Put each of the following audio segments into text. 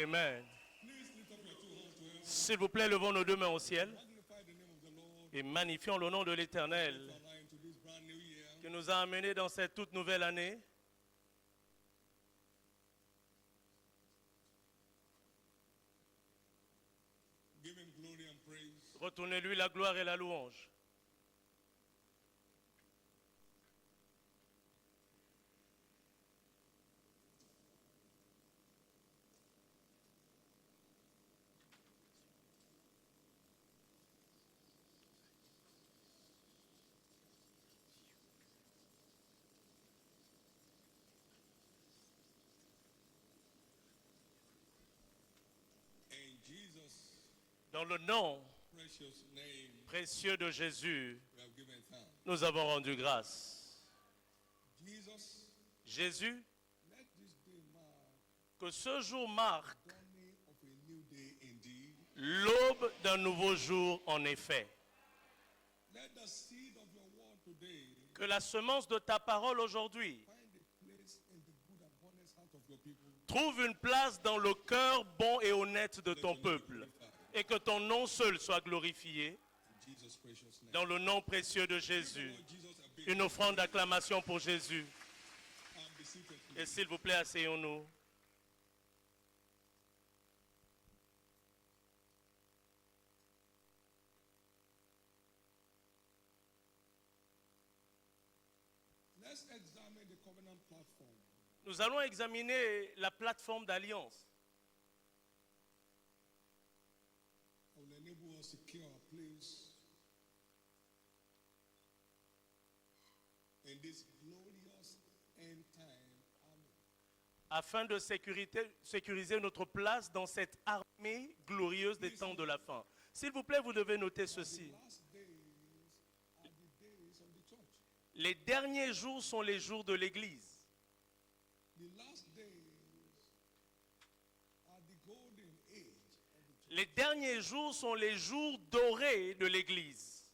Amen. S'il vous plaît, levons nos deux mains au ciel et magnifions le nom de l'Éternel qui nous a amenés dans cette toute nouvelle année. Retournez-lui la gloire et la louange. Dans le nom précieux de Jésus, nous avons rendu grâce. Jésus, que ce jour marque l'aube d'un nouveau jour en effet. Que la semence de ta parole aujourd'hui trouve une place dans le cœur bon et honnête de ton peuple et que ton nom seul soit glorifié dans le nom précieux de Jésus. Une offrande d'acclamation pour Jésus. Et s'il vous plaît, asseyons-nous. Nous allons examiner la plateforme d'alliance. Afin de sécuriser notre place dans cette armée glorieuse des temps de la fin. S'il vous plaît, vous devez noter ceci. Les derniers jours sont les jours de l'Église. Les derniers jours sont les jours dorés de l'Église.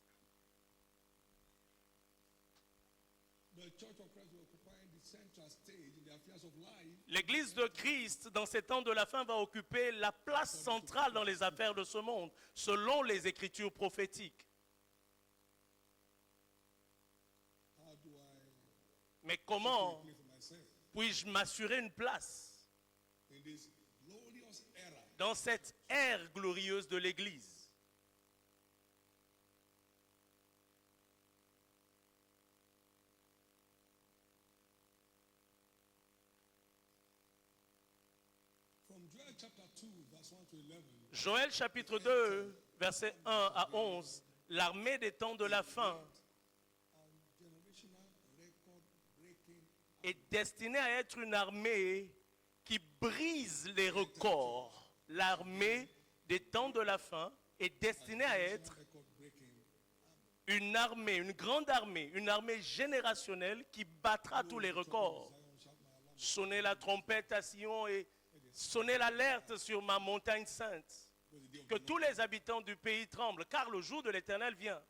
L'Église de Christ, dans ces temps de la fin, va occuper la place centrale dans les affaires de ce monde, selon les Écritures prophétiques. Mais comment puis-je m'assurer une place dans cette ère glorieuse de l'Église? Joël chapitre 2, versets 1 à 11, l'armée des temps de la fin est destinée à être une armée qui brise les records. L'armée des temps de la fin est destinée à être une armée, une grande armée, une armée générationnelle qui battra tous les records. Sonnez la trompette à Sion et sonnez l'alerte sur ma montagne sainte. Que tous les habitants du pays tremblent, car le jour de l'Éternel vient.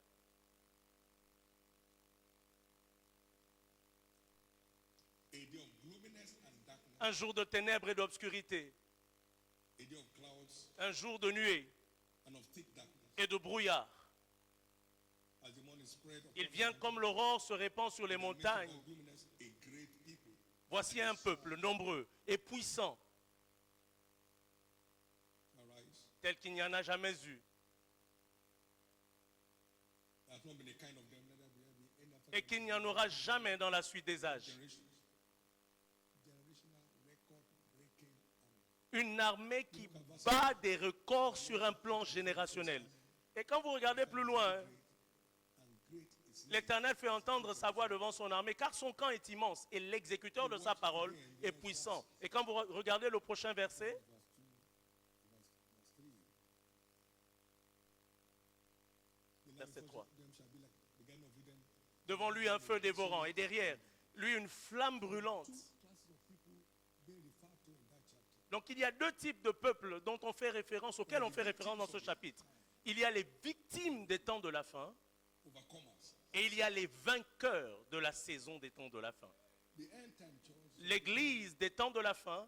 Un jour de ténèbres et d'obscurité. Un jour de nuée et de brouillard. Il vient comme l'aurore se répand sur les montagnes. Voici un peuple nombreux et puissant, tel qu'il n'y en a jamais eu. Et qu'il n'y en aura jamais dans la suite des âges. Une armée qui bat des records sur un plan générationnel. Et quand vous regardez plus loin, l'Éternel fait entendre sa voix devant son armée, car son camp est immense et l'exécuteur de sa parole est puissant. Et quand vous regardez le prochain verset, verset 3. Devant lui un feu dévorant et derrière lui une flamme brûlante. Donc il y a deux types de peuples dont on fait référence, auxquels on fait référence dans ce chapitre. Il y a les victimes des temps de la fin et il y a les vainqueurs de la saison des temps de la fin. L'église des temps de la fin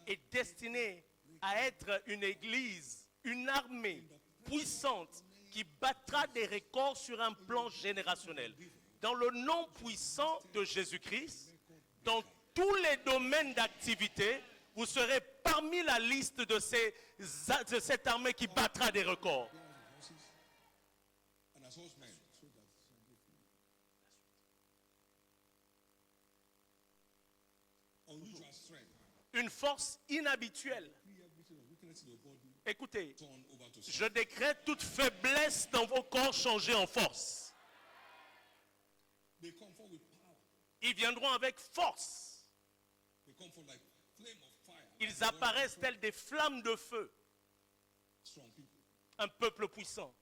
est destinée à être une église, une armée puissante qui battra des records sur un plan générationnel. Dans le nom puissant de Jésus-Christ, dans tous les domaines d'activité, vous serez parmi la liste de cette armée qui battra des records. Une force inhabituelle. Écoutez, je décrète toute faiblesse dans vos corps changée en force. Ils viendront avec force. Ils apparaissent tels des flammes de feu. Un peuple puissant.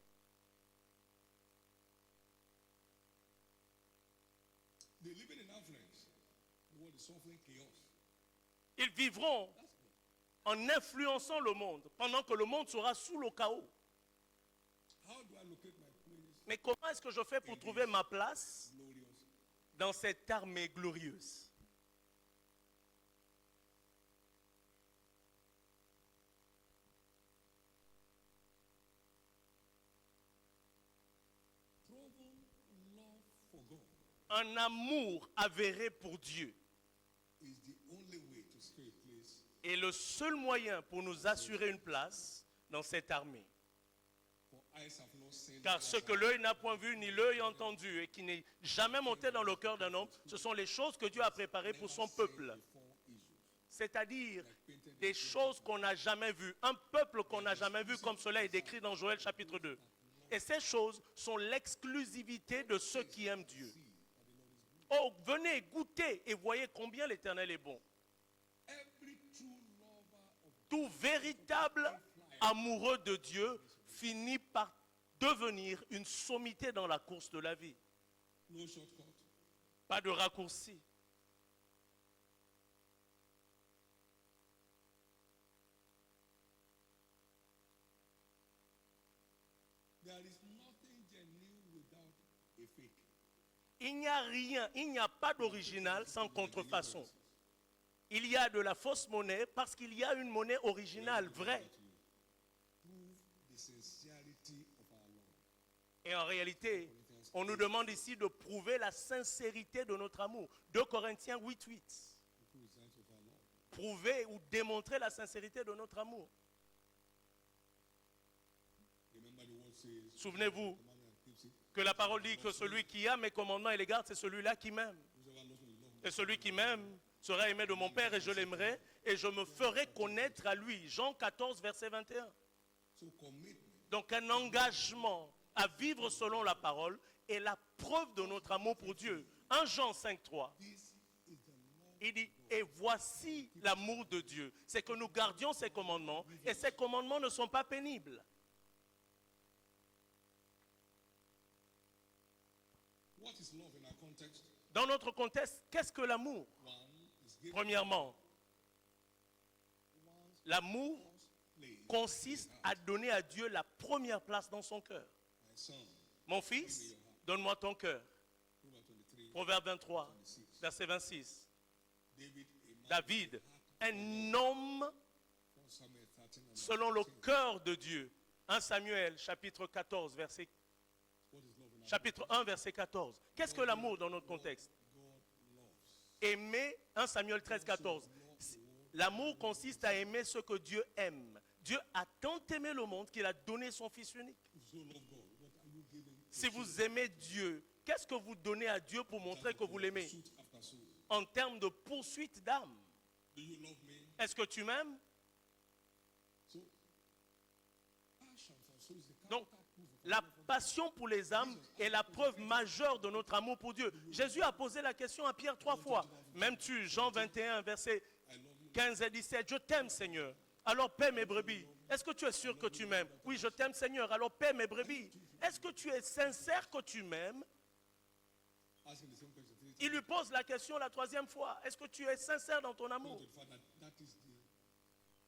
Ils vivront en influençant le monde, pendant que le monde sera sous le chaos. Mais comment est-ce que je fais pour trouver ma place dans cette armée glorieuse? Un amour avéré pour Dieu est le seul moyen pour nous assurer une place dans cette armée. Car ce que l'œil n'a point vu ni l'œil entendu et qui n'est jamais monté dans le cœur d'un homme, ce sont les choses que Dieu a préparées pour son peuple. C'est-à-dire des choses qu'on n'a jamais vues. Un peuple qu'on n'a jamais vu, comme cela est décrit dans Joël chapitre 2. Et ces choses sont l'exclusivité de ceux qui aiment Dieu. Oh, venez, goûtez et voyez combien l'Éternel est bon. Tout véritable amoureux de Dieu finit par devenir une sommité dans la course de la vie. Pas de raccourci. Il n'y a rien, il n'y a pas d'original sans contrefaçon. Il y a de la fausse monnaie parce qu'il y a une monnaie originale, vraie. Et en réalité, on nous demande ici de prouver la sincérité de notre amour. 2 Corinthiens 8:8. Prouver ou démontrer la sincérité de notre amour. Souvenez-vous que la parole dit que celui qui a mes commandements et les garde, c'est celui-là qui m'aime. Et celui qui m'aime sera aimé de mon Père et je l'aimerai et je me ferai connaître à lui. Jean 14, verset 21. Donc un engagement à vivre selon la parole est la preuve de notre amour pour Dieu. 1 Jean 5, 3. Il dit, et voici l'amour de Dieu. C'est que nous gardions ses commandements et ses commandements ne sont pas pénibles. Dans notre contexte, qu'est-ce que l'amour? Premièrement, l'amour consiste à donner à Dieu la première place dans son cœur. Mon fils, donne-moi ton cœur. Proverbe 23, verset 26. David, un homme selon le cœur de Dieu. 1 Samuel, chapitre 14, chapitre 1, verset 14. Qu'est-ce que l'amour dans notre contexte? Aimer, 1 Samuel 13, 14. L'amour consiste à aimer ce que Dieu aime. Dieu a tant aimé le monde qu'il a donné son Fils unique. Si vous aimez Dieu, qu'est-ce que vous donnez à Dieu pour montrer que vous l'aimez? En termes de poursuite d'âme. Est-ce que tu m'aimes? Donc, la passion pour les âmes est la preuve majeure de notre amour pour Dieu. Jésus a posé la question à Pierre 3 fois. M'aimes-tu? Jean 21, verset 15 et 17. Je t'aime, Seigneur. Alors paie mes brebis. Est-ce que tu es sûr que tu m'aimes? Oui, je t'aime, Seigneur. Alors paie mes brebis. Est-ce que tu es sincère que tu m'aimes? Il lui pose la question la 3e fois. Est-ce que tu es sincère dans ton amour?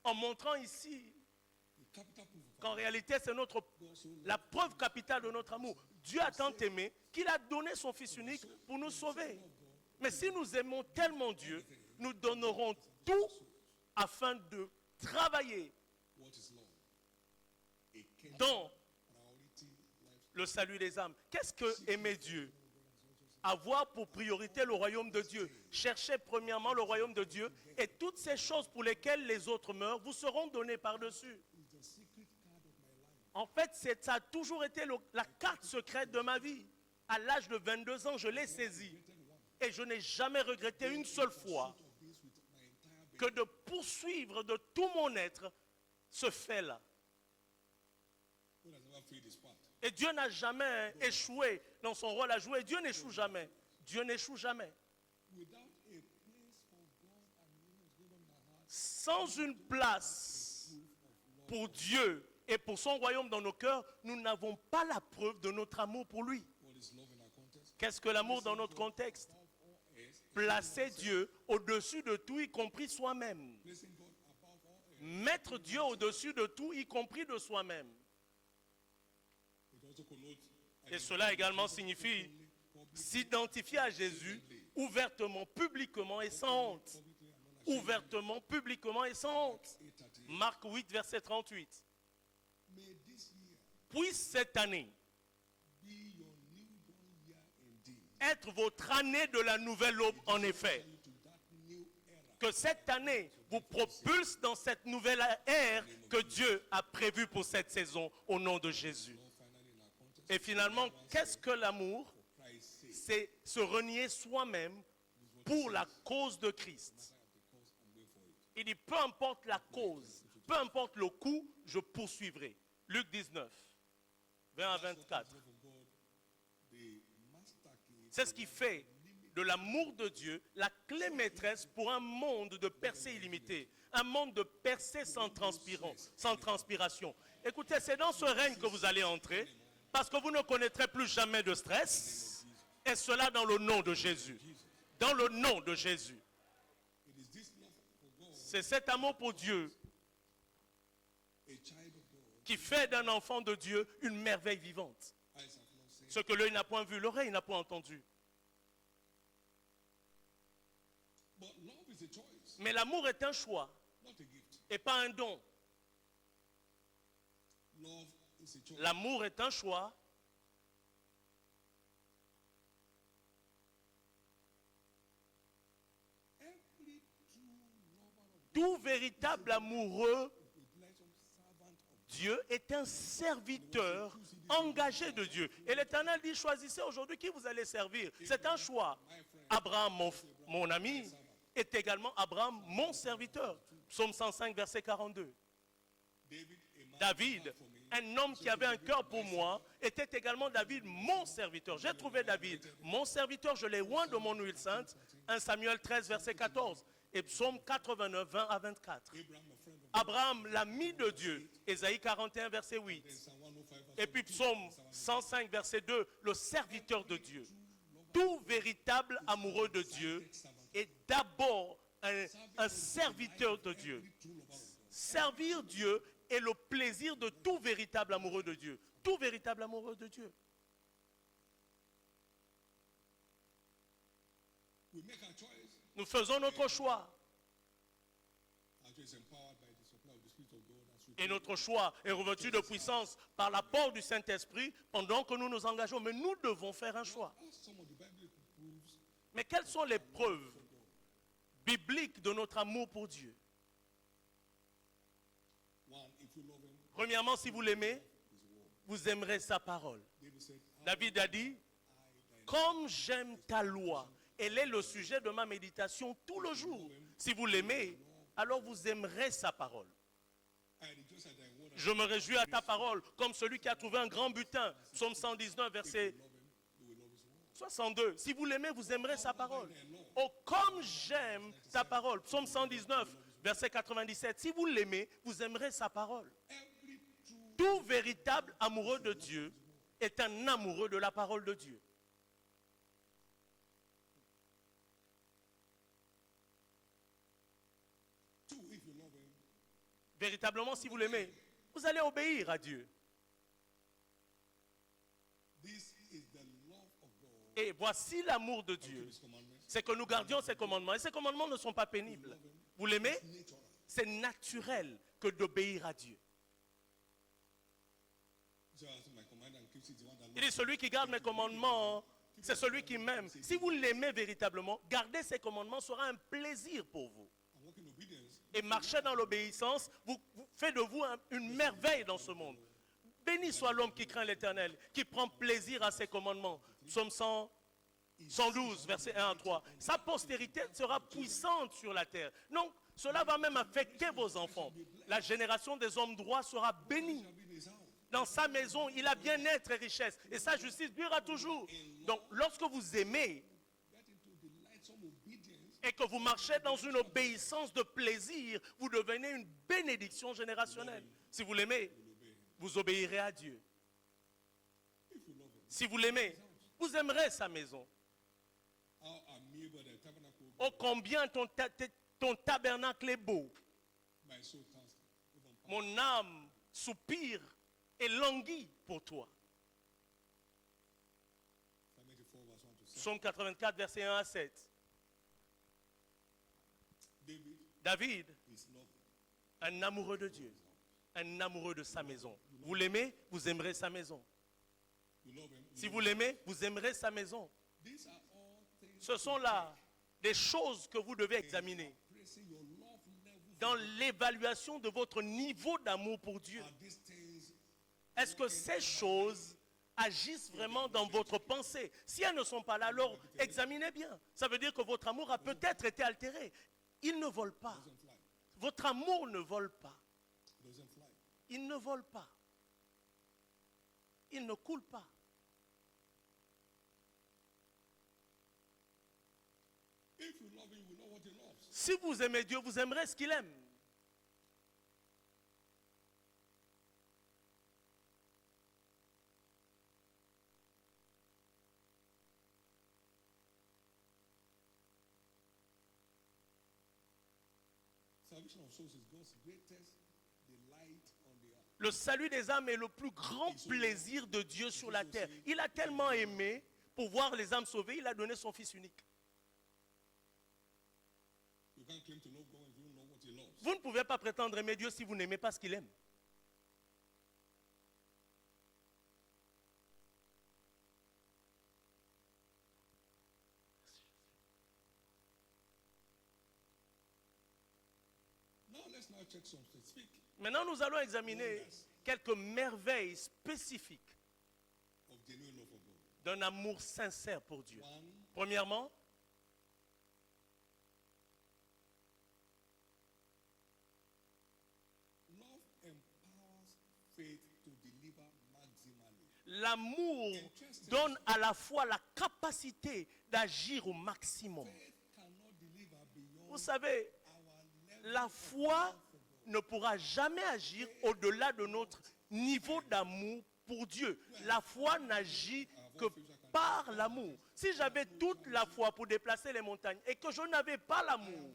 En montrant ici qu'en réalité, c'est la preuve capitale de notre amour. Dieu a tant aimé qu'il a donné son Fils unique pour nous sauver. Mais si nous aimons tellement Dieu, nous donnerons tout afin de travailler what is love? A key dans priority life. le salut des âmes. Qu'est-ce que aimer Dieu? Avoir pour priorité le royaume de Dieu. Cherchez premièrement le royaume de Dieu et toutes ces choses pour lesquelles les autres meurent vous seront données par-dessus. It's the secret card of my life. En fait, ça a toujours été la carte secrète de ma vie. À l'âge de 22 ans, je l'ai saisie. Et je n'ai jamais regretté une seule fois Of this with my entire being. que de poursuivre de tout mon être ce fait-là. God has never failed his part. Et Dieu n'a jamais échoué dans son rôle à jouer. Dieu n'échoue jamais. Dieu n'échoue jamais. Without a place for God and humans given in our hearts, Sans une place pour Dieu et pour son royaume dans nos cœurs, nous n'avons pas la preuve de notre amour pour lui. what is love in our context? Qu'est-ce que l'amour dans notre contexte? Above all else, Placer Dieu au-dessus de tout, y compris soi-même. placing God above all else. Mettre Dieu au-dessus de tout, y compris de soi-même. It also connotes Et cela également signifie s'identifier à Jésus ouvertement, publiquement et sans honte. Ouvertement, publiquement et sans honte. 8:38. Marc 8, verset 38. May this year Puisse cette année be your new dawn year indeed. être votre année de la nouvelle aube, en effet. To that new era. Que cette année vous propulse dans cette nouvelle ère que Dieu a prévue pour cette saison, au nom de Jésus. Love finally in our context. Et finalement, qu'est-ce que l'amour? Christ's sake. C'est se renier soi-même pour la cause de Christ. Because I'm going for it. Il dit, peu importe la cause, peu importe le coût, je poursuivrai. Luc 19, 20 à 24. Love of God, the master key. C'est ce qui fait de l'amour de Dieu la clé maîtresse pour un monde de percées illimitées, un monde de percées sans transpiration. Écoutez, c'est dans ce règne que vous allez entrer, parce que vous ne connaîtrez plus jamais de stress, et cela dans le nom de Jésus. Dans le nom de Jésus. It is this love for God, C'est cet amour pour Dieu a child of God. qui fait d'un enfant de Dieu une merveille vivante. Eyes have not seen. Ce que l'œil n'a point vu, l'oreille n'a point entendu. But love is a choice, Mais l'amour est un choix not a gift. et pas un don. Love is a choice. L'amour est un choix. Every true lover of Tout véritable amoureux a blessed servant of Dieu est un serviteur engagé de Dieu. Et l'Éternel dit, choisissez aujourd'hui qui vous allez servir. C'est un choix. Abraham, mon ami, est également Abraham, mon serviteur. Psaume 105, verset 42. David, a man David, for me. un homme qui avait un cœur pour moi, était également David, mon serviteur. J'ai trouvé David, mon serviteur, je l'ai oint de mon huile sainte. 1 Samuel 13, verset 14. Et Psaume 89, 20 à 24. Abraham, a friend of Abraham, l'ami de Dieu. Ésaïe 41, verset 8. Psalm 105, verse Et puis Psaume 105, verset 2, le serviteur de Dieu. Tout véritable amoureux de Dieu est d'abord un serviteur de Dieu. Servir Dieu est le plaisir de tout véritable amoureux de Dieu. Tout véritable amoureux de Dieu. we make our choice. Nous faisons notre choix. Our choice is empowered by the supply of the Spirit of God as we Et notre choix est revêtu de puissance par l'apport du Saint-Esprit pendant que nous nous engageons. Mais nous devons faire un choix. As some of the Bible proves Mais quelles sont les preuves bibliques de notre amour pour Dieu? one, if you love him, Premièrement, si vous l'aimez, his word. vous aimerez sa parole. David said, David a dit, comme j'aime ta loi, elle est le sujet de ma méditation tout le jour. Si vous l'aimez, alors vous aimerez sa parole. I rejoice at thy word and Je me réjouis à ta parole, comme celui qui a trouvé un grand butin. Psaume 119, verset love him, you will love his word. 62. Si vous l'aimez, vous aimerez sa parole. Oh, comme j'aime ta parole. Psaume 119, verset 97. Si vous l'aimez, vous aimerez sa parole. Every true Tout véritable amoureux de Dieu est un amoureux de la parole de Dieu. two, if you love him, Véritablement, si vous l'aimez, vous allez obéir à Dieu. this is the love of God. Et voici l'amour de Dieu. His commandments. C'est que nous gardions ses commandements. Et ces commandements ne sont pas pénibles. Vous l'aimez? Natural. C'est naturel que d'obéir à Dieu. So as my command and keeps it, the one that Il dit, celui qui garde mes commandements, c'est celui qui m'aime. Si vous l'aimez véritablement, garder ses commandements sera un plaisir pour vous. and walk in obedience. Et marcher dans l'obéissance vous fait de vous une merveille dans ce monde. Béni soit l'homme qui craint l'Éternel, qui prend plaisir à ses commandements. Psaume 112, versets 1 à 3. Sa postérité sera puissante sur la terre. Donc, cela va même affecter vos enfants. La génération des hommes droits sera bénie. Shall be in his house. Dans sa maison, il a bien-être et richesse. Et sa justice durera toujours. Donc, lorsque vous aimez Get into delightsome obedience. et que vous marchez dans une obéissance de plaisir, vous devenez une bénédiction générationnelle. Si vous l'aimez, vous obéirez à Dieu. If you love him, Si vous l'aimez, vous aimerez sa maison. how amiable the tabernacle. Oh, combien ton tabernacle est beau. My soul thirsts. Even Mon âme soupire et languit pour toi. Psalm 84 verse 1 to 7. Psaume 84, verset 1 à 7. David David, is loved. un amoureux de Dieu, un amoureux de sa maison. Vous l'aimez, vous aimerez sa maison. You love him. Si vous l'aimez, vous aimerez sa maison. These are all things Ce sont là des choses que vous devez examiner praising your love level. dans l'évaluation de votre niveau d'amour pour Dieu. Are these things Est-ce que ces choses agissent vraiment dans votre pensée? Si elles ne sont pas là, alors examinez bien. Ça veut dire que votre amour a peut-être été altéré. Il ne vole pas. doesn't fly? Votre amour ne vole pas. It doesn't fly. Il ne vole pas. Il ne coule pas. If you love him, you know what he loves. Si vous aimez Dieu, vous aimerez ce qu'il aime. Salvation of souls is God's greatest delight on the earth. Le salut des âmes est le plus grand plaisir de Dieu sur la terre. Il a tellement aimé pour voir les âmes sauvées, il a donné son Fils unique. You can't claim to love God if you don't know what he loves. Vous ne pouvez pas prétendre aimer Dieu si vous n'aimez pas ce qu'il aime. Now let's now check some specific Maintenant, nous allons examiner quelques merveilles spécifiques of genuine love for God. d'un amour sincère pour Dieu. One, Premièrement, love empowers faith to deliver maximally. l'amour donne à la fois la capacité d'agir au maximum. Faith cannot deliver Vous beyond savez, our level. la foi ne pourra jamais agir au-delà de notre niveau d'amour pour Dieu. La foi n'agit que par l'amour. Si j'avais toute la foi pour déplacer les montagnes et que je n'avais pas l'amour,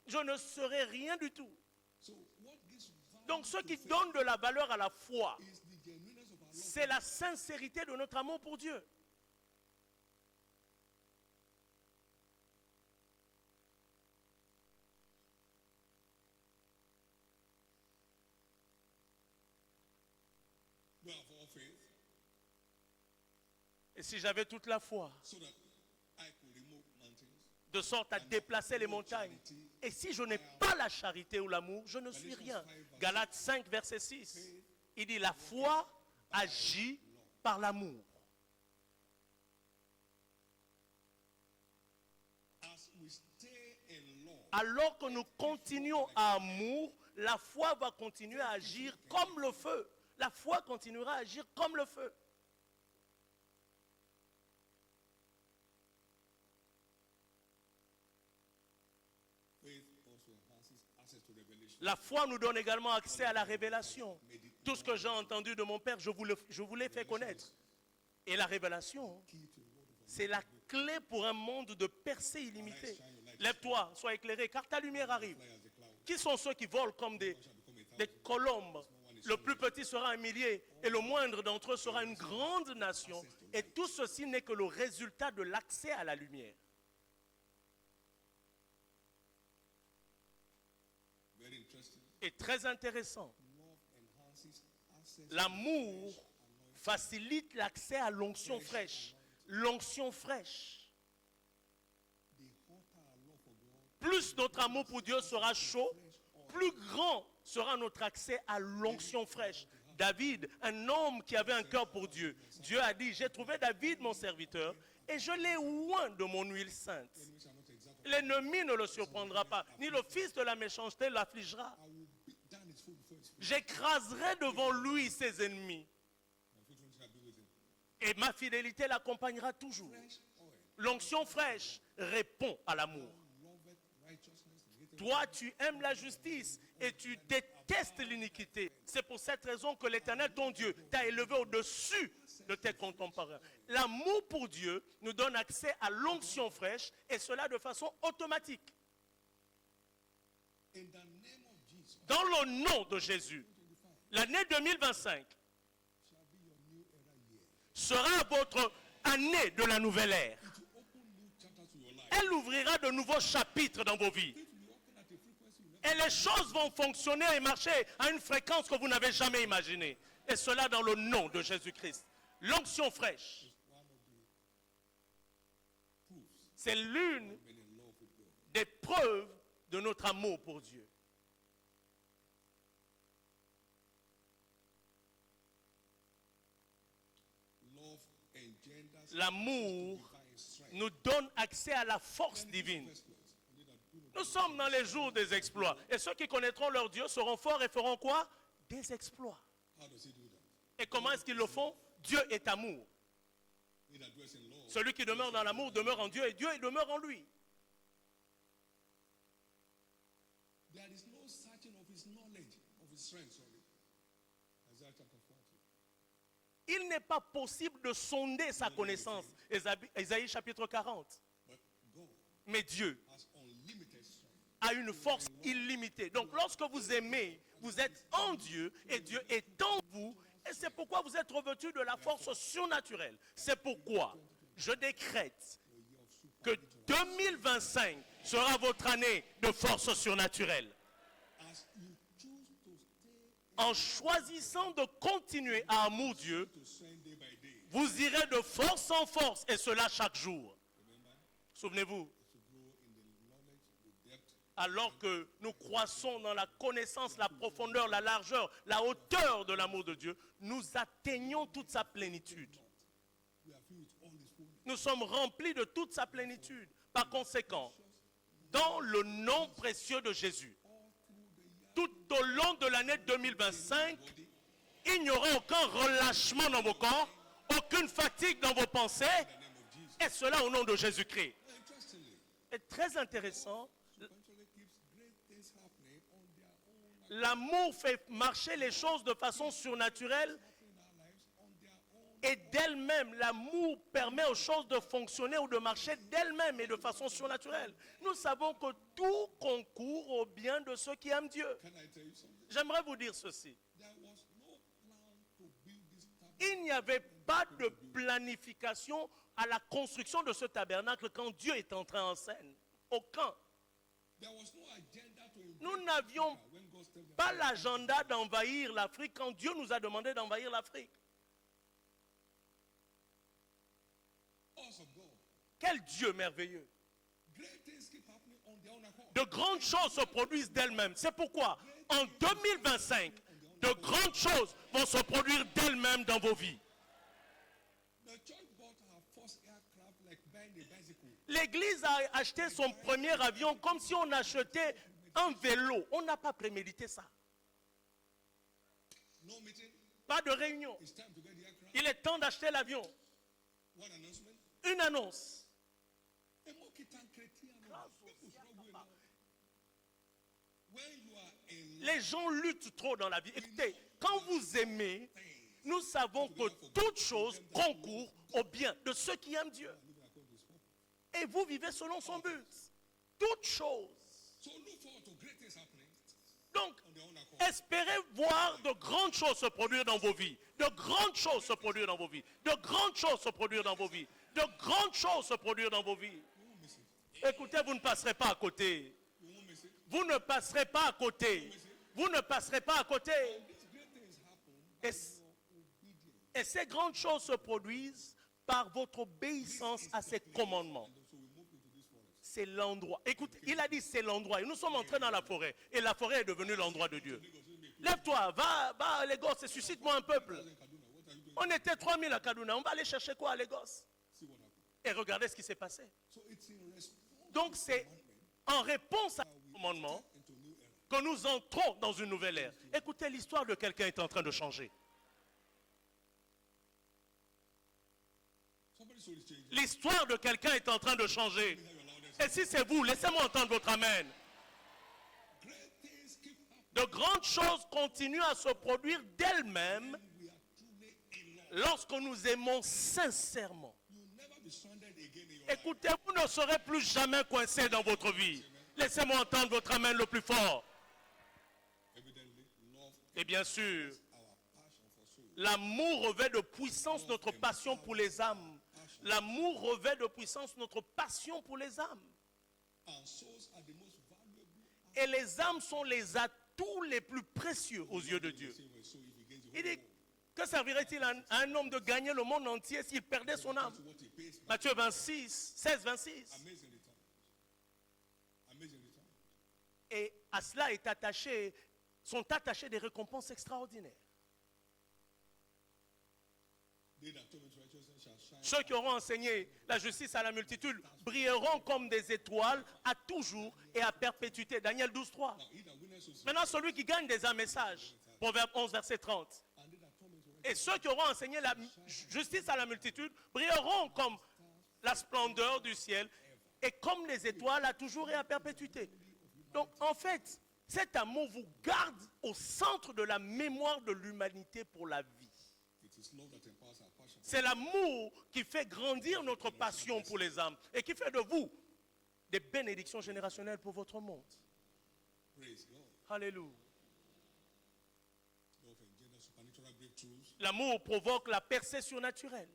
je ne serais rien du tout. So what gives value Donc ce qui donne de la valeur à la foi, is the genuineness of our love. c'est la sincérité de notre amour pour Dieu. We have all faith Et si j'avais toute la foi, so that I could remove mountains. de sorte à déplacer les montagnes, et si je n'ai pas la charité ou l'amour, je ne suis rien. Galates 5, verset 6, il dit la foi agit par l'amour. As we stay in love, Alors que nous continuons à amour, la foi va continuer à agir comme le feu. La foi continuera à agir comme le feu. faith also enhances access to revelation. La foi nous donne également accès à la révélation. Tout ce que j'ai entendu de mon Père, je vous l'ai fait connaître. Et la révélation, Key to the word of our c'est la clé pour un monde de percée illimitée. Lève-toi, sois éclairé, car ta lumière arrive. fly as the cloud. Qui sont ceux qui volent comme des colombes? Le plus petit sera un millier et le moindre d'entre eux sera une grande nation. Et tout ceci n'est que le résultat de l'accès à la lumière. Very Et très intéressant, Love enhances access to l'amour facilite l'accès à l'onction fraîche. L'onction fraîche. the hotter our love for God, Plus notre amour pour Dieu sera chaud, plus grand sera notre accès à l'onction fraîche. David, un homme qui avait un cœur pour Dieu, Dieu a dit, j'ai trouvé David mon serviteur et je l'ai oint de mon huile sainte. enemies shall not exact of L'ennemi ne le surprendra pas, ni le fils de la méchanceté l'affligera. I will beat down his foot before his feet. J'écraserai devant lui ses ennemis My faithfulness shall be with him. et ma fidélité l'accompagnera toujours. Fresh oil, L'onction fraîche répond à l'amour. loveth righteousness and hateth Toi, tu aimes la justice et tu détestes l'iniquité. C'est pour cette raison que l'Éternel, ton Dieu, t'a élevé au-dessus de tes contemporains. L'amour pour Dieu nous donne accès à l'onction fraîche et cela de façon automatique. in the name of Jesus. Dans le nom de Jésus, l'année 2025 Shall be your new era year. sera votre année de la nouvelle ère. It will open new chapters to your life. Elle ouvrira de nouveaux chapitres dans vos vies. It will open at a frequency you never. Et les choses vont fonctionner et marcher à une fréquence que vous n'avez jamais imaginée. Et cela dans le nom de Jésus-Christ. L'onction fraîche, One of the proofs c'est l'une men in love with God. des preuves de notre amour pour Dieu. Love engenders L'amour divine strength. nous donne accès à la force divine. First words, and they that do not Nous sommes dans les jours des exploits. Et ceux qui connaîtront leur Dieu seront forts et feront quoi? Des exploits. how does he do that? Et comment est-ce qu'ils le font? Dieu est amour. He that dwells in love. Celui qui demeure dans l'amour demeure en Dieu et Dieu demeure en lui. There is no searching of his knowledge, of his strength, sorry. Isaiah chapter 40. Il n'est pas possible de sonder sa connaissance. Ésaïe chapitre 40. But God Mais Dieu has unlimited strength. a une force illimitée. Donc lorsque vous aimez, vous êtes en Dieu et Dieu est en vous. Et c'est pourquoi vous êtes revêtus de la force surnaturelle. C'est pourquoi je décrète que 2025 sera votre année de force surnaturelle. As you choose to stay En choisissant de continuer à amour Dieu, to strength day by day, vous irez de force en force et cela chaque jour. remember, Souvenez-vous, to grow in the knowledge, the depth, alors que nous croissons dans la connaissance, la profondeur, la largeur, la hauteur de l'amour de Dieu, nous atteignons toute sa plénitude. we are filled with all his fullness. Nous sommes remplis de toute sa plénitude. Par conséquent, dans le nom précieux de Jésus, tout au long de l'année 2025, il n'y aura aucun relâchement dans vos corps, aucune fatigue dans vos pensées, et cela au nom de Jésus-Christ. Interestingly, Et très intéressant, eventually keeps great things happening on their own, l'amour fait marcher les choses de façon surnaturelle in our lives on their own. et d'elle-même. L'amour permet aux choses de fonctionner ou de marcher d'elle-même et de façon surnaturelle. Nous savons que tout concourt au bien de ceux qui aiment Dieu. Can I tell you something? J'aimerais vous dire ceci. There was no plan to build this tabernacle. Il n'y avait pas de planification à la construction de ce tabernacle quand Dieu est entré en scène. Aucun. There was no agenda to invade Nous n'avions Africa when God stepped pas down. l'agenda d'envahir l'Afrique quand Dieu nous a demandé d'envahir l'Afrique. Awesome God. Quel Dieu merveilleux. Great things keep happening on their own accord. De grandes choses se produisent d'elles-mêmes. C'est pourquoi en 2025, de grandes choses vont se produire d'elles-mêmes dans vos vies. The church bought her first aircraft like buying a bicycle. L'Église a acheté son premier avion comme si on achetait un vélo. On n'a pas prémédité ça. No meeting. Pas de réunion. It's time to get the aircraft. Il est temps d'acheter l'avion. One announcement. Une annonce. Emo kitan chrétien, no. People struggle now. When you are in Les gens luttent trop dans la vie. Écoutez, quand vous aimez, nous savons que toute chose concourt au bien de ceux qui aiment Dieu. living according to his purpose. Et vous vivez selon son but. Toute chose. So look forward to great things happening Donc, on their own accord. espérez voir de grandes choses se produire dans vos vies. De grandes choses se produire dans vos vies. De grandes choses se produire dans vos vies. De grandes choses se produire dans vos vies. You won't miss it. Écoutez, vous ne passerez pas à côté. You won't miss it. Vous ne passerez pas à côté. Vous ne passerez pas à côté. These great things happen Et, by your obedience. et ces grandes choses se produisent par votre obéissance à ces commandements. And so we move into this forest. C'est l'endroit. Écoute, il a dit c'est l'endroit. Et nous sommes entrés dans la forêt. Et la forêt est devenue l'endroit de Dieu. Lève-toi, va à Lagos et suscite-moi un peuple. In Kaduna, what are you doing? On était 3000 à Kaduna. On va aller chercher quoi à Lagos? See what happened. Et regardez ce qui s'est passé. So it's in response Donc c'est en réponse à ce commandement into new era. que nous entrons dans une nouvelle ère. Écoutez, l'histoire de quelqu'un est en train de changer. Somebody's soul is changing. L'histoire de quelqu'un est en train de changer. Et si c'est vous, laissez-moi entendre votre amen. Great things keep happening. De grandes choses continuent à se produire d'elles-mêmes We are truly in love. lorsque nous aimons sincèrement. You'll never be stranded again in your life. Écoutez, vous ne serez plus jamais coincé dans votre vie. Laissez-moi entendre votre amen le plus fort. Evidently, love Et bien sûr, our passion for soul. l'amour revêt de puissance notre passion pour les âmes. L'amour revêt de puissance notre passion pour les âmes. And souls are the most valuable. Et les âmes sont les atouts les plus précieux aux yeux de Dieu. Same way, so if he gains the Il whole dit, que servirait-il à un homme de gagner le monde entier s'il perdait son âme? what he pays back, Matthieu 26, 16, 26. amazing return. Amazing return. Et à cela sont attachées des récompenses extraordinaires. They that told me righteousness shall shine. Ceux qui auront enseigné la justice à la multitude brilleront comme des étoiles à toujours et à perpétuité. Daniel 12, 3. Now, he that winneth souls, Maintenant, celui qui gagne des un message. Proverbe 11, verset 30. and they that told me righteousness, Et ceux qui auront enseigné la justice à la multitude brilleront comme la splendeur du ciel et comme les étoiles à toujours et à perpétuité. Donc, en fait, cet amour vous garde au centre de la mémoire de l'humanité pour la vie. it is love that empowers our passion. C'est l'amour qui fait grandir notre passion pour les âmes et qui fait de vous des bénédictions générationnelles pour votre monde. Praise God. Alléluia. Love engenders supernatural breakthroughs. L'amour provoque la percée surnaturelle.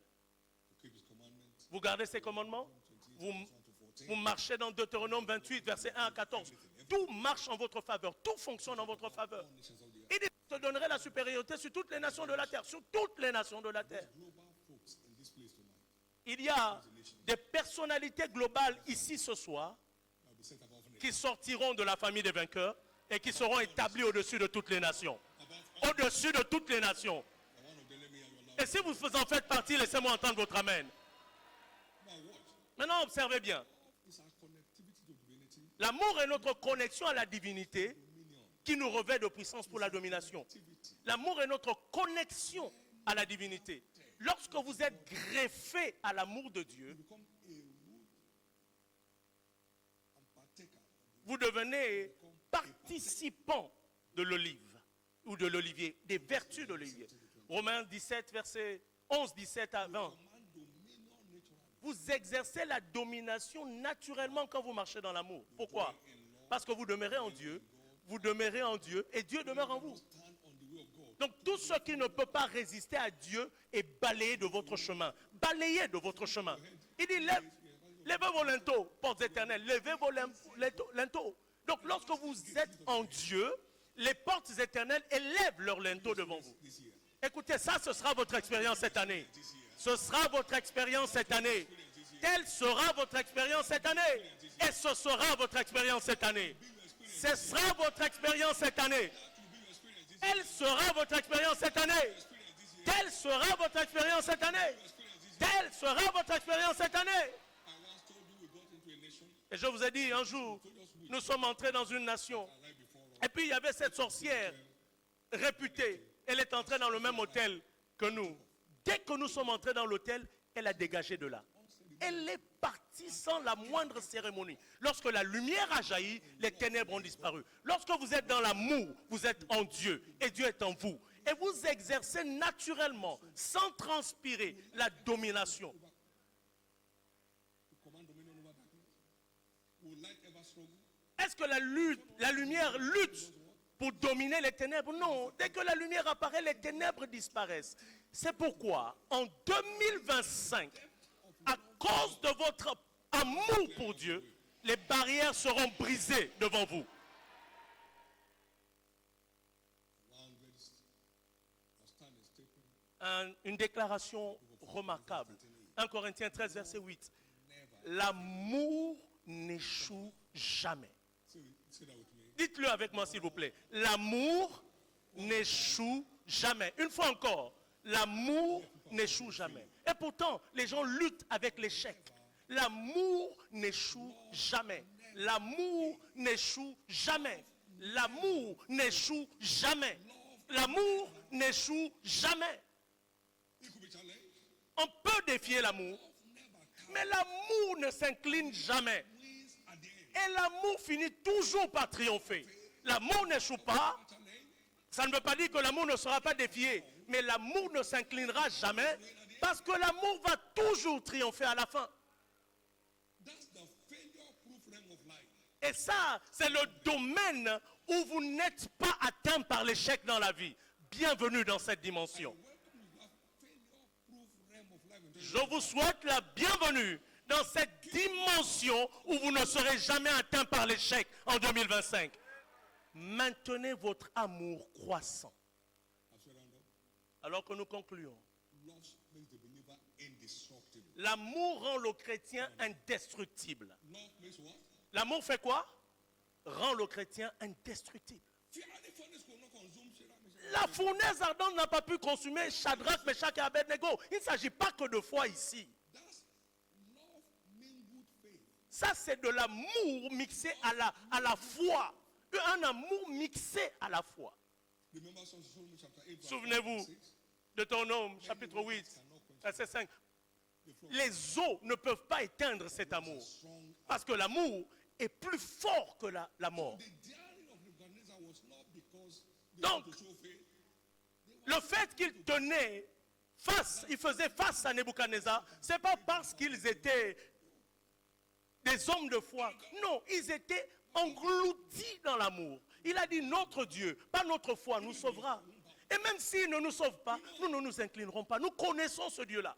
To keep his commandments. Vous gardez ces commandements? 28, Vous, 1 to 14. vous marchez dans Deutéronome 28, versets 1 à 14. Tout marche en votre faveur. Tout fonctionne en votre faveur. All nations of the earth. Il dit, je te donnerai la supériorité sur toutes les nations de la terre. Sur toutes les nations de la terre. Global folks in this place tonight. Il y a des personnalités globales ici ce soir That will be set above nations. qui sortiront de la famille des vainqueurs et qui seront établis au-dessus de toutes les nations. Au-dessus de toutes les nations. And one of them, let me hear your loud. Et si vous en faites partie, laissez-moi entendre votre amen. Now watch. Maintenant, observez bien. It's our connectivity to divinity. L'amour est notre connexion à la divinité Dominion. qui nous revêt de puissance pour la domination. Activity. L'amour est notre connexion à la divinité. Lorsque vous êtes greffé à l'amour de Dieu, Become a root and partaker. vous devenez participant de l'olive ou de l'olivier, des vertus de l'olivier. Romains 17, verset 11, 17 à 20. Command dominion naturally. Vous exercez la domination naturellement quand vous marchez dans l'amour. Pourquoi? Parce que vous demeurez en Dieu, et Dieu demeure en vous. Stand on the way of God. Donc tout ce qui ne peut pas résister à Dieu est balayé de votre chemin. Balayé de votre chemin. Il dit, levez vos linteaux, portes éternelles, levez vos linteaux. Donc lorsque vous êtes en Dieu, les portes éternelles élèvent leurs linteaux devant vous. This year. Écoutez, ça, ce sera votre expérience cette année. Ce sera votre expérience cette année. Telle sera votre expérience cette année. Et ce sera votre expérience cette année. Ce sera votre expérience cette année. Elle sera votre expérience cette année. Telle sera votre expérience cette année. Telle sera votre expérience cette année. I once told you we got into a nation Et je vous ai dit un jour, nous sommes entrés dans une nation. right before us. Et puis il y avait cette sorcière réputée. Elle est entrée dans le même hôtel que nous. Dès que nous sommes entrés dans l'hôtel, elle a dégagé de là. Elle est partie sans la moindre cérémonie. Lorsque la lumière a jailli, les ténèbres ont disparu. Lorsque vous êtes dans l'amour, vous êtes en Dieu et Dieu est en vous. Et vous exercez naturellement, sans transpirer, la domination. To command dominion over darkness. Will light ever struggle? Est-ce que la lumière lutte pour dominer les ténèbres? Non. Dès que la lumière apparaît, les ténèbres disparaissent. C'est pourquoi, en 2025, à cause de votre amour pour Dieu, les barrières seront brisées devant vous. une déclaration remarquable. 1 Corinthiens 13, verset 8. L'amour n'échoue jamais. Say that with me. Dites-le avec moi, s'il vous plaît. L'amour n'échoue jamais. Une fois encore, l'amour n'échoue jamais. Et pourtant, les gens luttent avec l'échec. L'amour n'échoue jamais. L'amour n'échoue jamais. L'amour n'échoue jamais. L'amour n'échoue jamais. It could be challenged. On peut défier l'amour, mais l'amour ne s'incline jamais. Wins at the end. Et l'amour finit toujours par triompher. L'amour n'échoue pas. Ça ne veut pas dire que l'amour ne sera pas défié, mais l'amour ne s'inclinera jamais parce que l'amour va toujours triompher à la fin. That's the failure-proof realm of life. Et ça, c'est le domaine où vous n'êtes pas atteint par l'échec dans la vie. Bienvenue dans cette dimension. Welcome to that failure-proof realm of life. Je vous souhaite la bienvenue dans cette dimension où vous ne serez jamais atteint par l'échec en 2025. Maintenez votre amour croissant. As we round up, Alors que nous concluons. love makes the believer indestructible. L'amour rend le chrétien indestructible. Love makes what? L'amour fait quoi? Rend le chrétien indestructible. Fear the furnace will not consume Shadrach, Meshach, and La fournaise ardente n'a pas pu consumer Shadrach, Meshach et Abednego. Il ne s'agit pas que de foi ici. That's love mingled faith. Ça, c'est de l'amour mixé à la foi. Un amour mixé à la foi. Remember Song of Solomon chapter 8, verse Souvenez-vous 5 and 6? Deutéronome, chapitre 8, verset 5. The flow. Les eaux ne peuvent pas éteindre cet amour. Strong. Parce que l'amour est plus fort que la mort. The daring of Nebuchadnezzar was not because they Donc, want to show faith. Le fait qu'ils tenaient face, ils faisaient face à Nebuchadnezzar, c'est pas parce qu'ils étaient des hommes de foi. Non, ils étaient engloutis dans l'amour. Il a dit notre Dieu, pas notre foi, nous sauvera. Et même s'il ne nous sauve pas, nous ne nous inclinerons pas. Nous connaissons ce Dieu-là.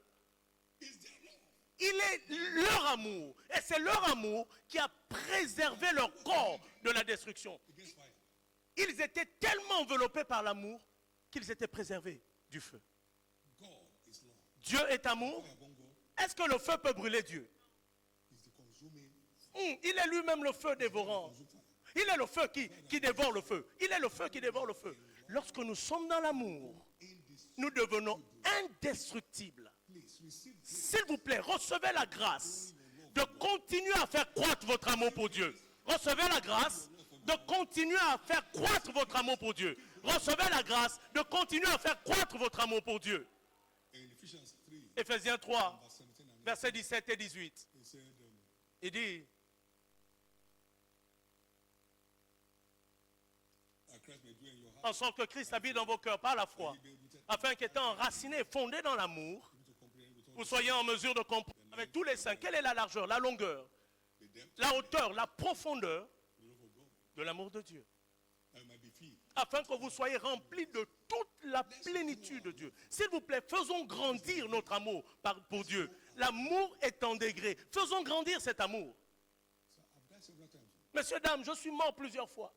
It's their love. Il est leur amour. Et c'est leur amour qui a préservé leur corps de la destruction. Against fire. Ils étaient tellement enveloppés par l'amour qu'ils étaient préservés du feu. God is love. Dieu est amour. Fire upon God Est-ce que le feu peut brûler Dieu? is the consuming Il est lui-même le feu dévorant. Il est le feu qui dévore le feu. Il est le feu qui dévore le feu. Lorsque nous sommes dans l'amour, nous devenons indestructibles. Please receive grace. S'il vous plaît, recevez la grâce de continuer à faire croître votre amour pour Dieu. Recevez la grâce de continuer à faire croître votre amour pour Dieu. Recevez la grâce de continuer à faire croître votre amour pour Dieu. In Ephesians 3, Éphésiens 3, verse 17 and 18, versets 17 et 18. he said, Il dit, Christ may dwell in your heart, en sorte que Christ habite dans vos cœurs par la foi, afin qu'étant enraciné, fondé dans l'amour, to comprehend with all vous soyez en mesure de comprendre avec tous les saints quelle est la largeur, la longueur, the depth la hauteur, la profondeur of the love of God, de l'amour de Dieu, that you might be filled. afin que vous soyez remplis de toute la plénitude de Dieu. S'il vous plaît, faisons grandir notre amour pour Dieu. L'amour est en degré. Faisons grandir cet amour. So I've died several times. Messieurs, dames, je suis mort plusieurs fois.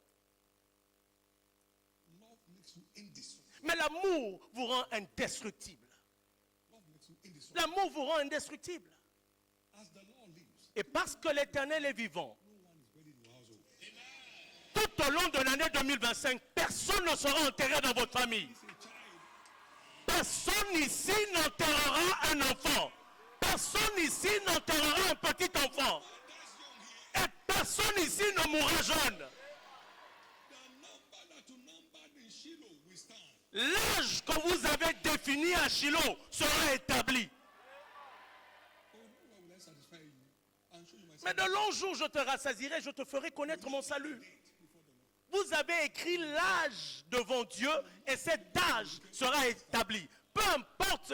Love makes you indestructible. Mais l'amour vous rend indestructible. Love makes you indestructible. L'amour vous rend indestructible. As the Lord lives, Et parce que l'Éternel est vivant, no one is buried in your household. tout au long de l'année 2025, personne ne sera enterré dans votre famille. It's a child. Personne ici n'enterrera un enfant. Personne ici n'enterrera un petit enfant. Et personne ici ne mourra jeune. The number that you numbered in Shiloh will stand. L'âge que vous avez défini à Shiloh sera établi. Oh, no one will I satisfy you and show you my Mais de longs jours, je te rassasierai, je te ferai connaître mon salut. Vous avez écrit l'âge devant Dieu et cet âge sera établi. Peu importe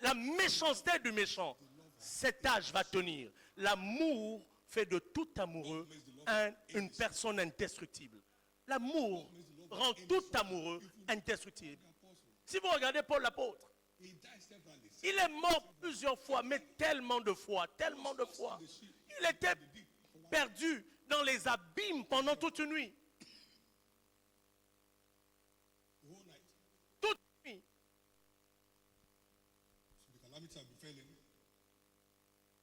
la méchanceté du méchant, cet âge va tenir. L'amour fait de tout amoureux une personne indestructible. L'amour rend tout amoureux indestructible. Si vous regardez Paul l'apôtre, He died severally. il est mort plusieurs fois, mais tellement de fois, tellement de fois. Il était perdu dans les abîmes pendant toute une nuit. The whole night. Toute une nuit. which I befell him.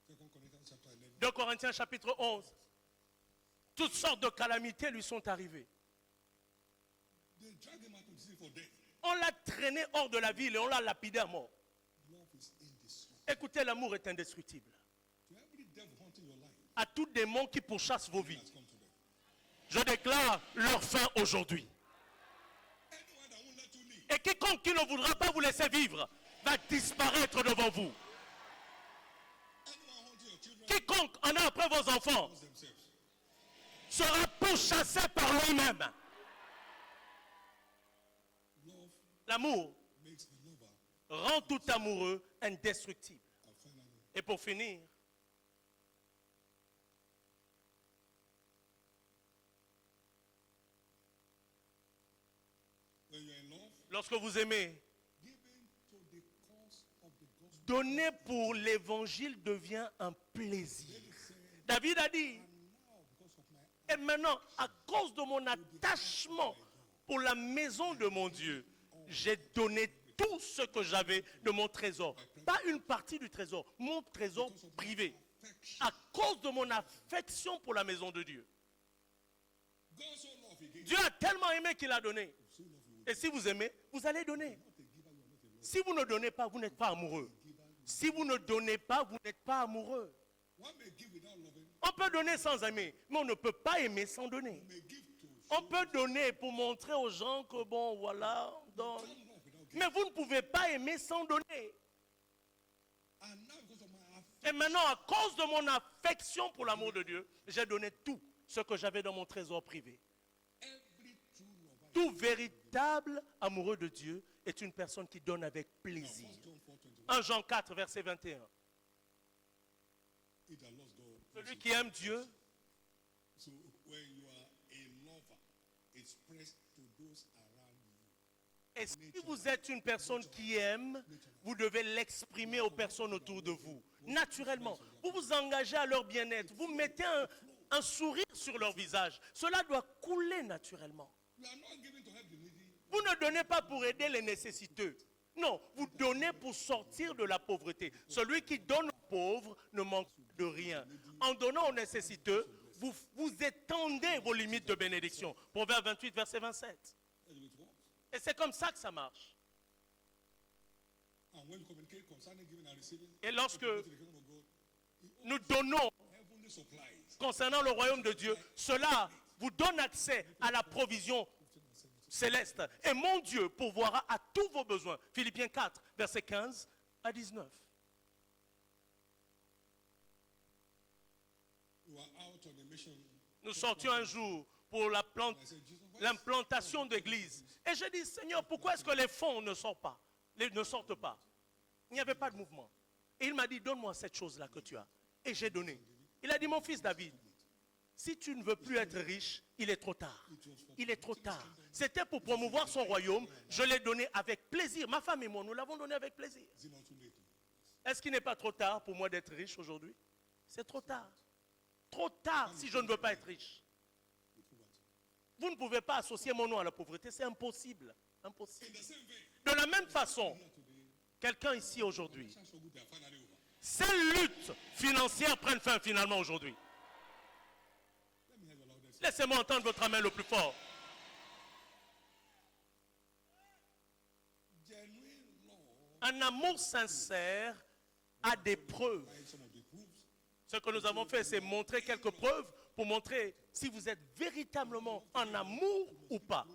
2 Corinthians chapter 11. 2 Corinthiens chapitre 11. Toutes sortes de calamités lui sont arrivées. They dragged him out of the city for death. On l'a traîné hors de la ville et on l'a lapidé à mort. Love is indestructible. Écoutez, l'amour est indestructible. To every devil haunting your life, À tout démon qui pourchasse vos vies, has come to them. je déclare leur fin aujourd'hui. Anyone that won't let you live, Et quiconque qui ne voudra pas vous laisser vivre va disparaître devant vous. anyone haunting your children, Quiconque en a après vos enfants lose themselves. sera pourchassé par lui-même. Love L'amour makes the lover. rend tout amoureux indestructible. And finally, Et pour finir, when you're in love, lorsque vous aimez, giving to the cause of the gospel. donner pour l'évangile devient un plaisir. David a dit, Now, because of my et maintenant, à cause de mon attachement pour la maison de mon Dieu, j'ai donné tout ce que j'avais de mon trésor. Pas une partie du trésor, mon trésor privé. affection, À cause de mon affection pour la maison de Dieu. God so loved, he gave. Dieu a tellement aimé qu'il a donné. So loved, he will Et si vous aimez, vous allez donner. not a giver, you are not a lover. Si vous ne donnez pas, vous n'êtes pas amoureux. Si vous ne donnez pas, vous n'êtes pas amoureux. One may give without loving, On peut donner sans aimer, mais on ne peut pas aimer sans donner. may give to On peut donner pour montrer aux gens que bon, voilà, on donne. love without giving. Mais vous ne pouvez pas aimer sans donner. And now, because of my affection, Et maintenant, à cause de mon affection pour l'amour de Dieu, j'ai donné tout ce que j'avais dans mon trésor privé. every true lover. Tout véritable amoureux de Dieu est une personne qui donne avec plaisir. 1 John 4:21. 1 Jean 4, verset 21. He that loves God. Celui qui aime Dieu, So when you are a lover, express to those around you. et si vous êtes une personne qui aime, vous devez l'exprimer aux personnes autour de vous. Naturellement, vous vous engagez à leur bien-être, vous mettez un sourire sur leur visage. Cela doit couler naturellement. You are not giving to help the needy. Vous ne donnez pas pour aider les nécessiteux. Non, vous donnez pour sortir de la pauvreté. Celui qui donne aux pauvres ne manque de rien. En donnant aux nécessiteux, vous étendez vos limites de bénédiction. Proverbe 28, verset 27. That's the way it works. Et c'est comme ça que ça marche. And when you communicate concerning giving and receiving, Et lorsque to the kingdom of God, nous donnons heavenly supplies. concernant le royaume de Dieu, cela vous donne accès à la provision céleste. Et mon Dieu pourvoira à tous vos besoins. Philippiens 4, verset 15 à 19. We were out on a mission. Nous sortions un jour pour l'implantation d'église. Et j'ai dit, Seigneur, pourquoi est-ce que les fonds ne sortent pas? Ne sortent pas. Il n'y avait pas de mouvement. Et il m'a dit, donne-moi cette chose-là que tu as. Et j'ai donné. Il a dit, mon fils David, si tu ne veux plus être riche, il est trop tard. Il est trop tard. C'était pour promouvoir son royaume. Je l'ai donné avec plaisir. Ma femme et moi, nous l'avons donné avec plaisir. Is it not too late? Est-ce qu'il n'est pas trop tard pour moi d'être riche aujourd'hui? C'est trop tard. Trop tard si je ne veux pas être riche. With poverty. Vous ne pouvez pas associer mon nom à la pauvreté. C'est impossible. In Impossible. the same vein, De la même façon, here today, quelqu'un ici aujourd'hui, financial struggle, they are finally over. ces luttes financières prennent fin finalement aujourd'hui. Let me hear your loudest. Laissez-moi entendre votre amen le plus fort. Genuine love, Un amour sincère a des preuves. find some of the proofs. Ce que nous avons fait, c'est montrer quelques preuves pour montrer si vous êtes véritablement en amour ou pas.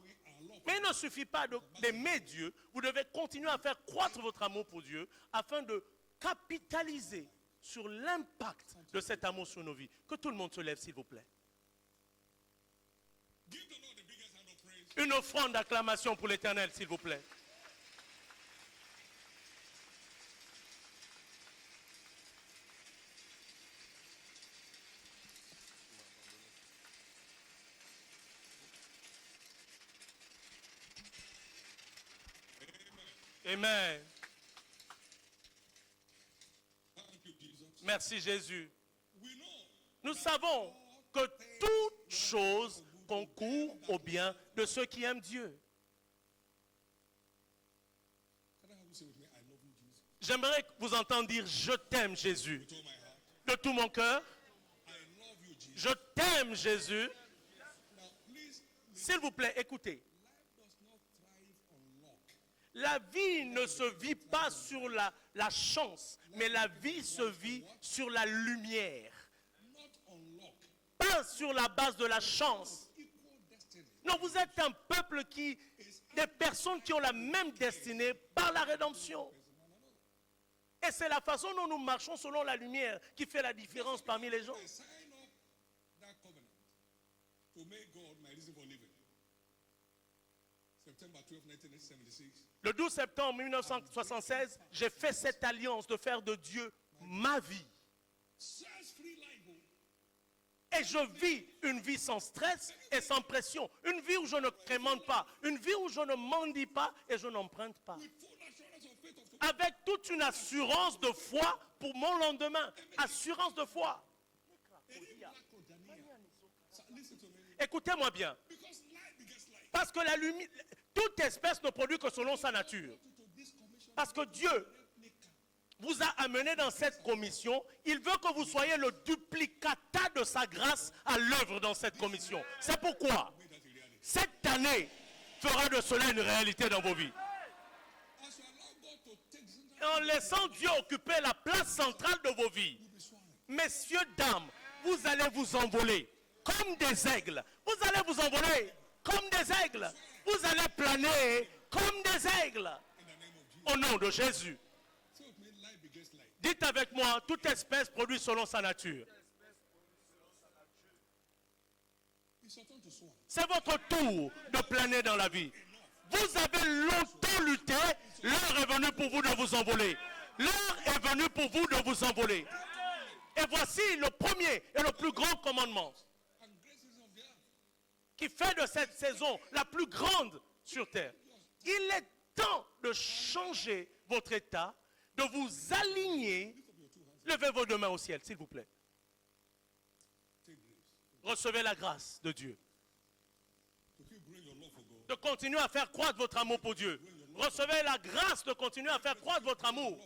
Mais il ne suffit pas d'aimer Dieu. Vous devez continuer à faire croître votre amour pour Dieu afin de capitaliser sur l'impact de cet amour sur nos vies. Que tout le monde se lève, s'il vous plaît. Give the Lord the biggest hand of praise. Une offrande d'acclamation pour l'Éternel, s'il vous plaît. Amen. Thank you, Jesus. Merci Jésus. We know Nous savons que toute chose concourt au bien de ceux qui aiment Dieu. Can I have you say with me, I love you, Jesus? J'aimerais vous entendre dire je t'aime Jésus. with all my heart. De tout mon cœur, I love you, Jesus. je t'aime Jésus. Now, please, S'il vous plaît, écoutez. life does not thrive on luck. La vie ne se vit pas sur la chance, mais la vie se vit sur la lumière. Not on luck. Pas sur la base de la chance. Equal destiny. Non, vous êtes un peuple des personnes qui ont la même destinée par la rédemption. Et c'est la façon dont nous marchons selon la lumière qui fait la différence parmi les gens. I sign up that covenant to make God my reason for living. September 12, 1976. Le 12 septembre 1976, j'ai fait cette alliance de faire de Dieu ma vie. Stress-free life. Et je vis une vie sans stress et sans pression. Une vie où je ne crémente pas. Une vie où je ne mendie pas et je n'emprunte pas. With full assurance of faith of tomorrow. Avec toute une assurance de foi pour mon lendemain. Assurance de foi. Listen to me. Écoutez-moi bien. Because life begets life. Parce que la lumière, toute espèce ne produit que selon sa nature. To this commission, Parce que Dieu vous a amené dans cette commission. Il veut que vous soyez le duplicata de sa grâce à l'œuvre dans cette commission. C'est pourquoi made that a reality. cette année fera de cela une réalité dans vos vies. As you allow God to take center, Et en laissant Dieu occuper la place centrale de vos vies, you'll be soaring. messieurs, dames, vous allez vous envoler comme des aigles. Vous allez vous envoler comme des aigles. Vous allez planer comme des aigles. In the name of Jesus. Au nom de Jésus. So it means life begets life. Dites avec moi, toute espèce produit selon sa nature. It's your turn to soar. C'est votre tour de planer dans la vie. Vous avez longtemps lutté. L'heure est venue pour vous de vous envoler. L'heure est venue pour vous de vous envoler. Et voici le premier et le plus grand commandement And grace is of the earth. qui fait de cette saison la plus grande sur terre. Il est temps de changer votre état, de vous aligner. Levez vos deux mains au ciel, s'il vous plaît. Take grace. Recevez la grâce de Dieu. To keep growing your love for God. De continuer à faire croître votre amour pour Dieu. Recevez la grâce de continuer à faire croître votre amour.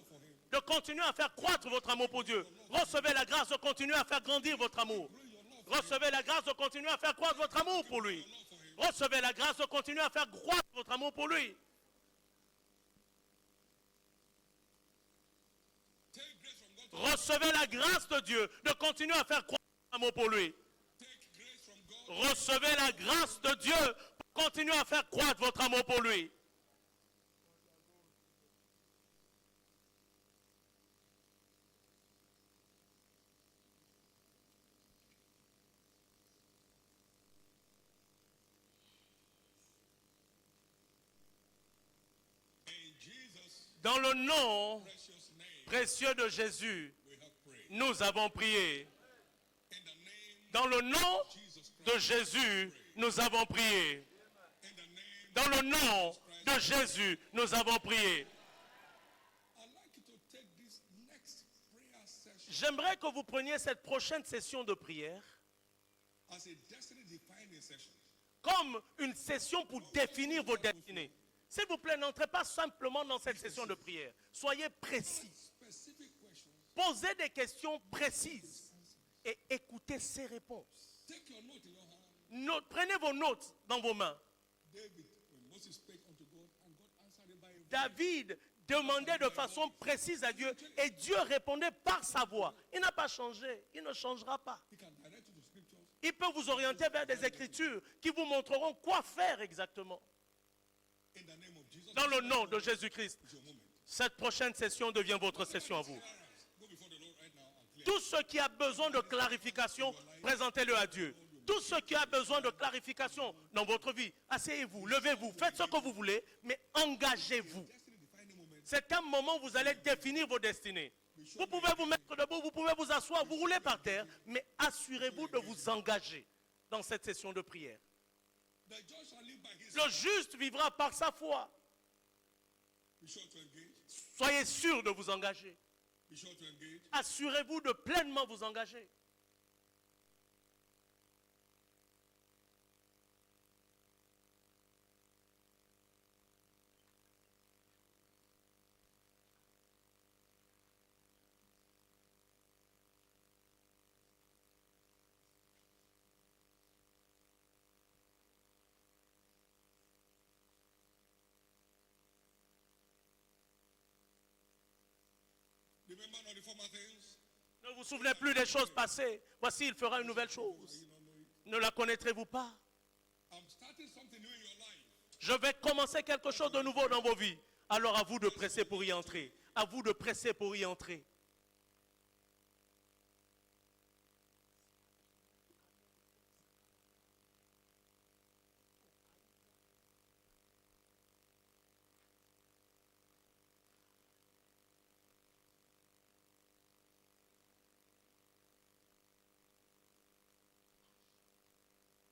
De continuer à faire croître votre amour pour Dieu. Recevez la grâce de continuer à faire grandir votre amour. Recevez la grâce de continuer à faire croître votre amour pour lui. Recevez la grâce de continuer à faire croître votre amour pour lui. Take grace from God. Recevez la grâce de Dieu de continuer à faire croître votre amour pour lui. Take grace from God. Recevez la grâce de Dieu pour continuer à faire croître votre amour pour lui. In Jesus' Dans le nom precious name, précieux de Jésus, we have prayed. nous avons prié. In the name Dans le nom of Jesus Christ. de Jésus, nous avons prié. In the name, Dans le nom de Jésus, nous avons prié. I'd like you to take this next prayer session J'aimerais que vous preniez cette prochaine session de prière as a destiny defining session. comme une session pour définir vos destinées. S'il vous plaît, n'entrez pas simplement dans cette session de prière. Soyez précis. Specific questions. Posez des questions précises et écoutez ces réponses. Take your note in your hand. Prenez vos notes dans vos mains. David, when Moses spake unto God, and God answered him by a voice. David demandait de façon précise à Dieu et Dieu répondait par sa voix. Il n'a pas changé, il ne changera pas. He can direct you to scriptures. Il peut vous orienter vers des écritures qui vous montreront quoi faire exactement. In the name of Jesus, Dans le nom de Jésus-Christ, it's your moment. cette prochaine session devient votre session à vous. Go before the Lord right now and clear. Tout ce qui a besoin de clarification, présentez-le à Dieu. Tout ce qui a besoin de clarification dans votre vie, asseyez-vous, levez-vous, faites ce que vous voulez, mais engagez-vous. Destiny defining moment. C'est un moment où vous allez définir vos destinées. Vous pouvez vous mettre debout, vous pouvez vous asseoir, vous roulez par terre, mais assurez-vous de vous engager dans cette session de prière. The just shall live by his Le juste vivra par sa foi. Be sure to engage. Soyez sûr de vous engager. Be sure to engage. Assurez-vous de pleinement vous engager. remember not the former things. Ne vous souvenez plus des choses passées. Voici, il fera une nouvelle chose. You not know it. Ne la connaîtrez-vous pas? I'm starting something new in your life. Je vais commencer quelque chose de nouveau dans vos vies. Alors à vous de presser pour y entrer. À vous de presser pour y entrer.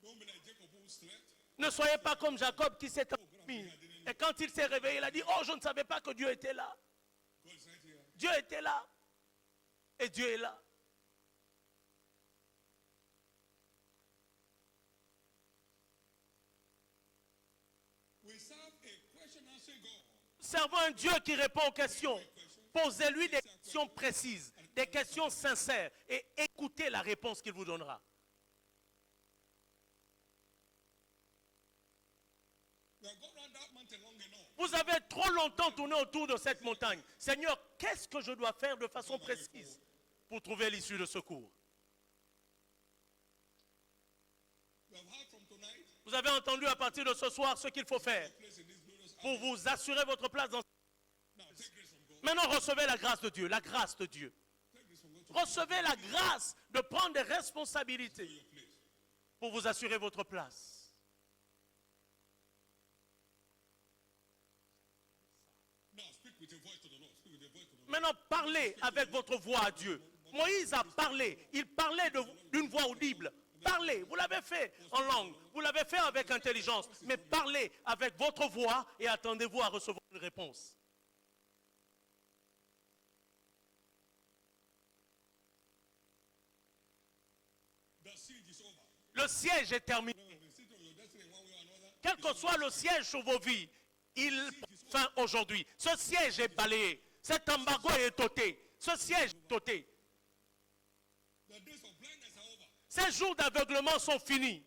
Don't be like Jacob who slept. Ne soyez pas comme Jacob qui s'est endormi. Et quand il s'est réveillé, il a dit, oh, je ne savais pas que Dieu était là. God is right here. Dieu était là. Et Dieu est là. We serve a question answering God. Servons un Dieu qui répond aux questions. Posez-lui des questions précises, des questions sincères et écoutez la réponse qu'il vous donnera. We have gone around that mountain long enough. Vous avez trop longtemps tourné autour de cette montagne. Seigneur, qu'est-ce que je dois faire de façon précise pour trouver l'issue de secours? We have heard from tonight. Vous avez entendu à partir de ce soir ce qu'il faut faire Place in this glorious house. pour vous assurer votre place dans... Now take grace from God. Maintenant, recevez la grâce de Dieu, la grâce de Dieu. Take grace from God to Recevez la grâce de prendre des responsabilités your place. pour vous assurer votre place. Now speak with your voice to the Lord. Speak with your voice to the Lord. Maintenant, parlez avec votre voix à Dieu. Moïse a parlé. Il parlait d'une voix audible. Parlez. Vous l'avez fait en langue. Vous l'avez fait avec intelligence. Mais parlez avec votre voix et attendez-vous à recevoir une réponse. The siege is over. Le siège est terminé. No, the siege of your destiny in one way or another. Quel que soit le siège sur vos vies, il prend fin aujourd'hui. Ce siège est balayé. Cet embargo est ôté. Ce siège est ôté. The days of blindness are over. Ces jours d'aveuglement sont finis.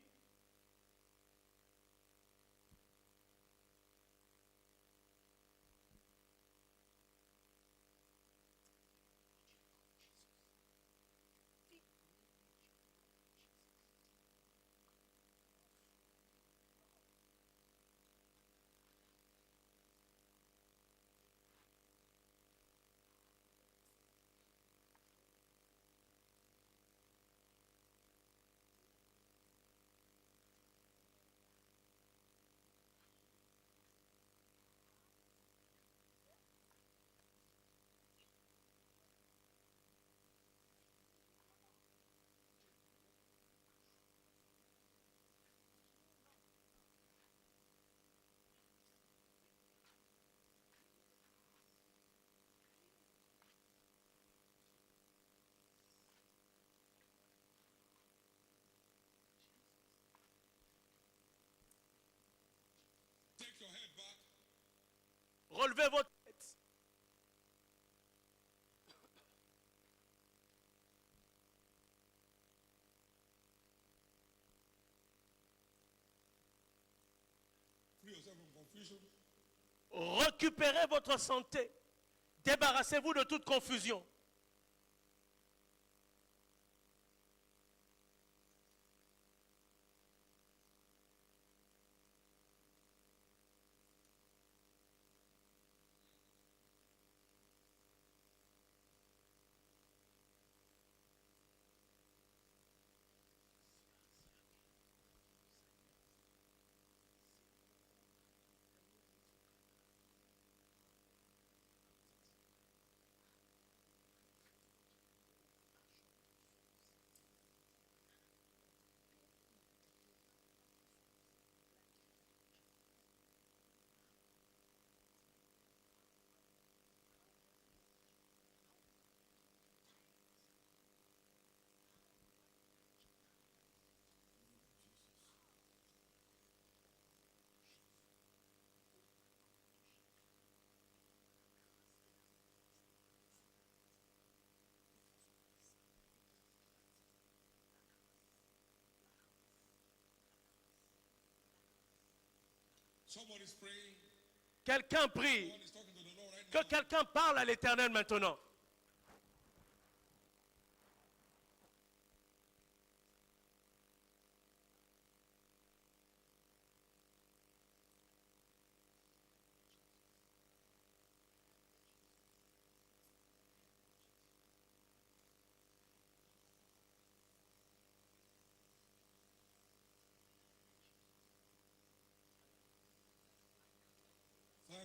Take your head back. Relevez votre tête. Free yourself from confusion. Récupérez votre santé. Débarrassez-vous de toute confusion. Someone is praying. Quelqu'un prie. Someone is talking to the Lord right Que now. quelqu'un parle à l'Éternel maintenant.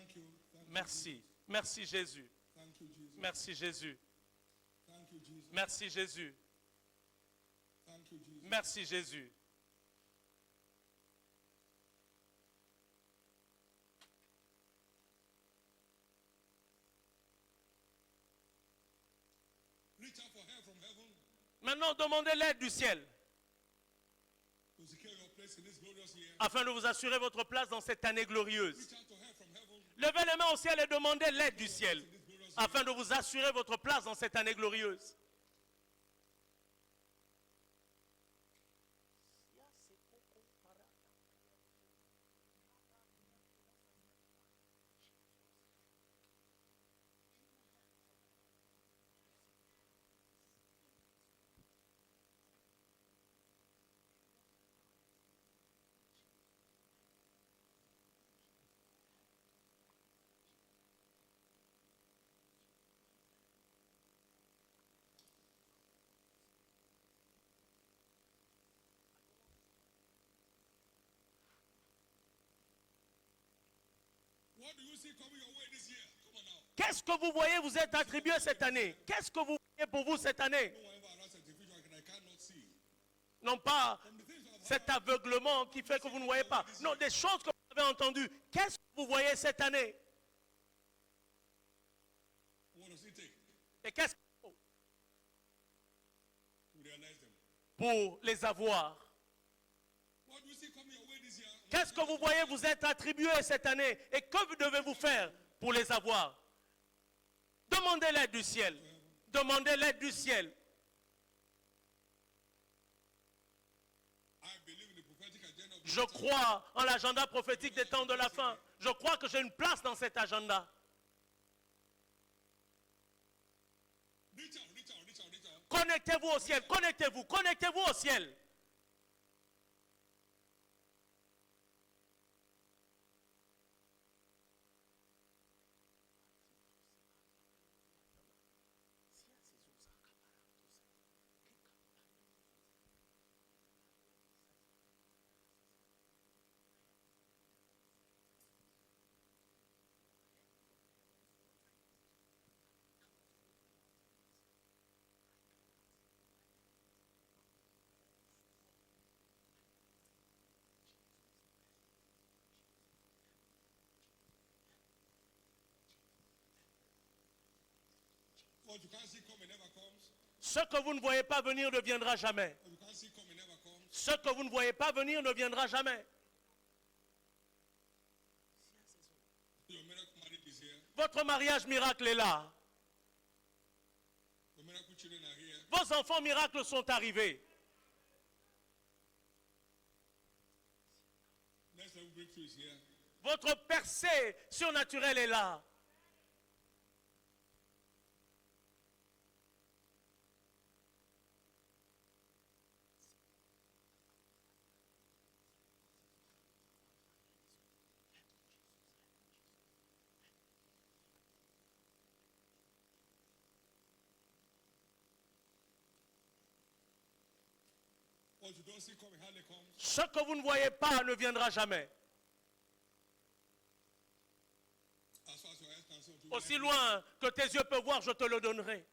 Thank you. Thank Merci. Merci Jésus. you. Thank you, Jesus. Merci Jésus. Thank you, Jesus. Merci Jésus. Thank you, Jesus. Merci Jésus. Reach out for help from heaven Maintenant, demandez l'aide du ciel to secure your place in this glorious year. afin de vous assurer votre place dans cette année glorieuse. Reach out to help from heaven Levez les mains au ciel et demandez l'aide du ciel afin de vous assurer votre place dans cette année glorieuse. What do you see coming your way this year? Come on now. Qu'est-ce que vous voyez vous êtes attribué cette année? Qu'est-ce que vous voyez pour vous cette année? No one ever announced a division I cannot see. Non pas From the things I've heard, cet aveuglement qui fait que vous ne voyez pas. Non, des choses que vous avez entendues. Qu'est-ce que vous voyez cette année? what does it take Et qu'est-ce qu'il faut to realize them? pour les avoir? What do you see coming your way this year? Qu'est-ce que vous voyez vous êtes attribué cette année? Et que devez-vous faire pour les avoir? Demandez l'aide du ciel. Demandez l'aide du ciel. I believe in the prophetic agenda of the Je crois en l'agenda prophétique des temps de la fin. Je crois que j'ai une place dans cet agenda. reach out, reach out, reach out, reach out. Connectez-vous au ciel. Connectez-vous. Connectez-vous au ciel. What you can't see coming never comes. Ce que vous ne voyez pas venir ne viendra jamais. What you can't see coming never comes. Ce que vous ne voyez pas venir ne viendra jamais. Your miracle marriage is here. Votre mariage miracle est là. Your miracle children are here. Vos enfants miracles sont arrivés. Next level breakthrough is here. Votre percée surnaturelle est là. What you don't see coming hardly comes. Ce que vous ne voyez pas ne viendra jamais. As far as your eyes can see, unto Aussi loin que tes yeux peuvent voir, je te le donnerai.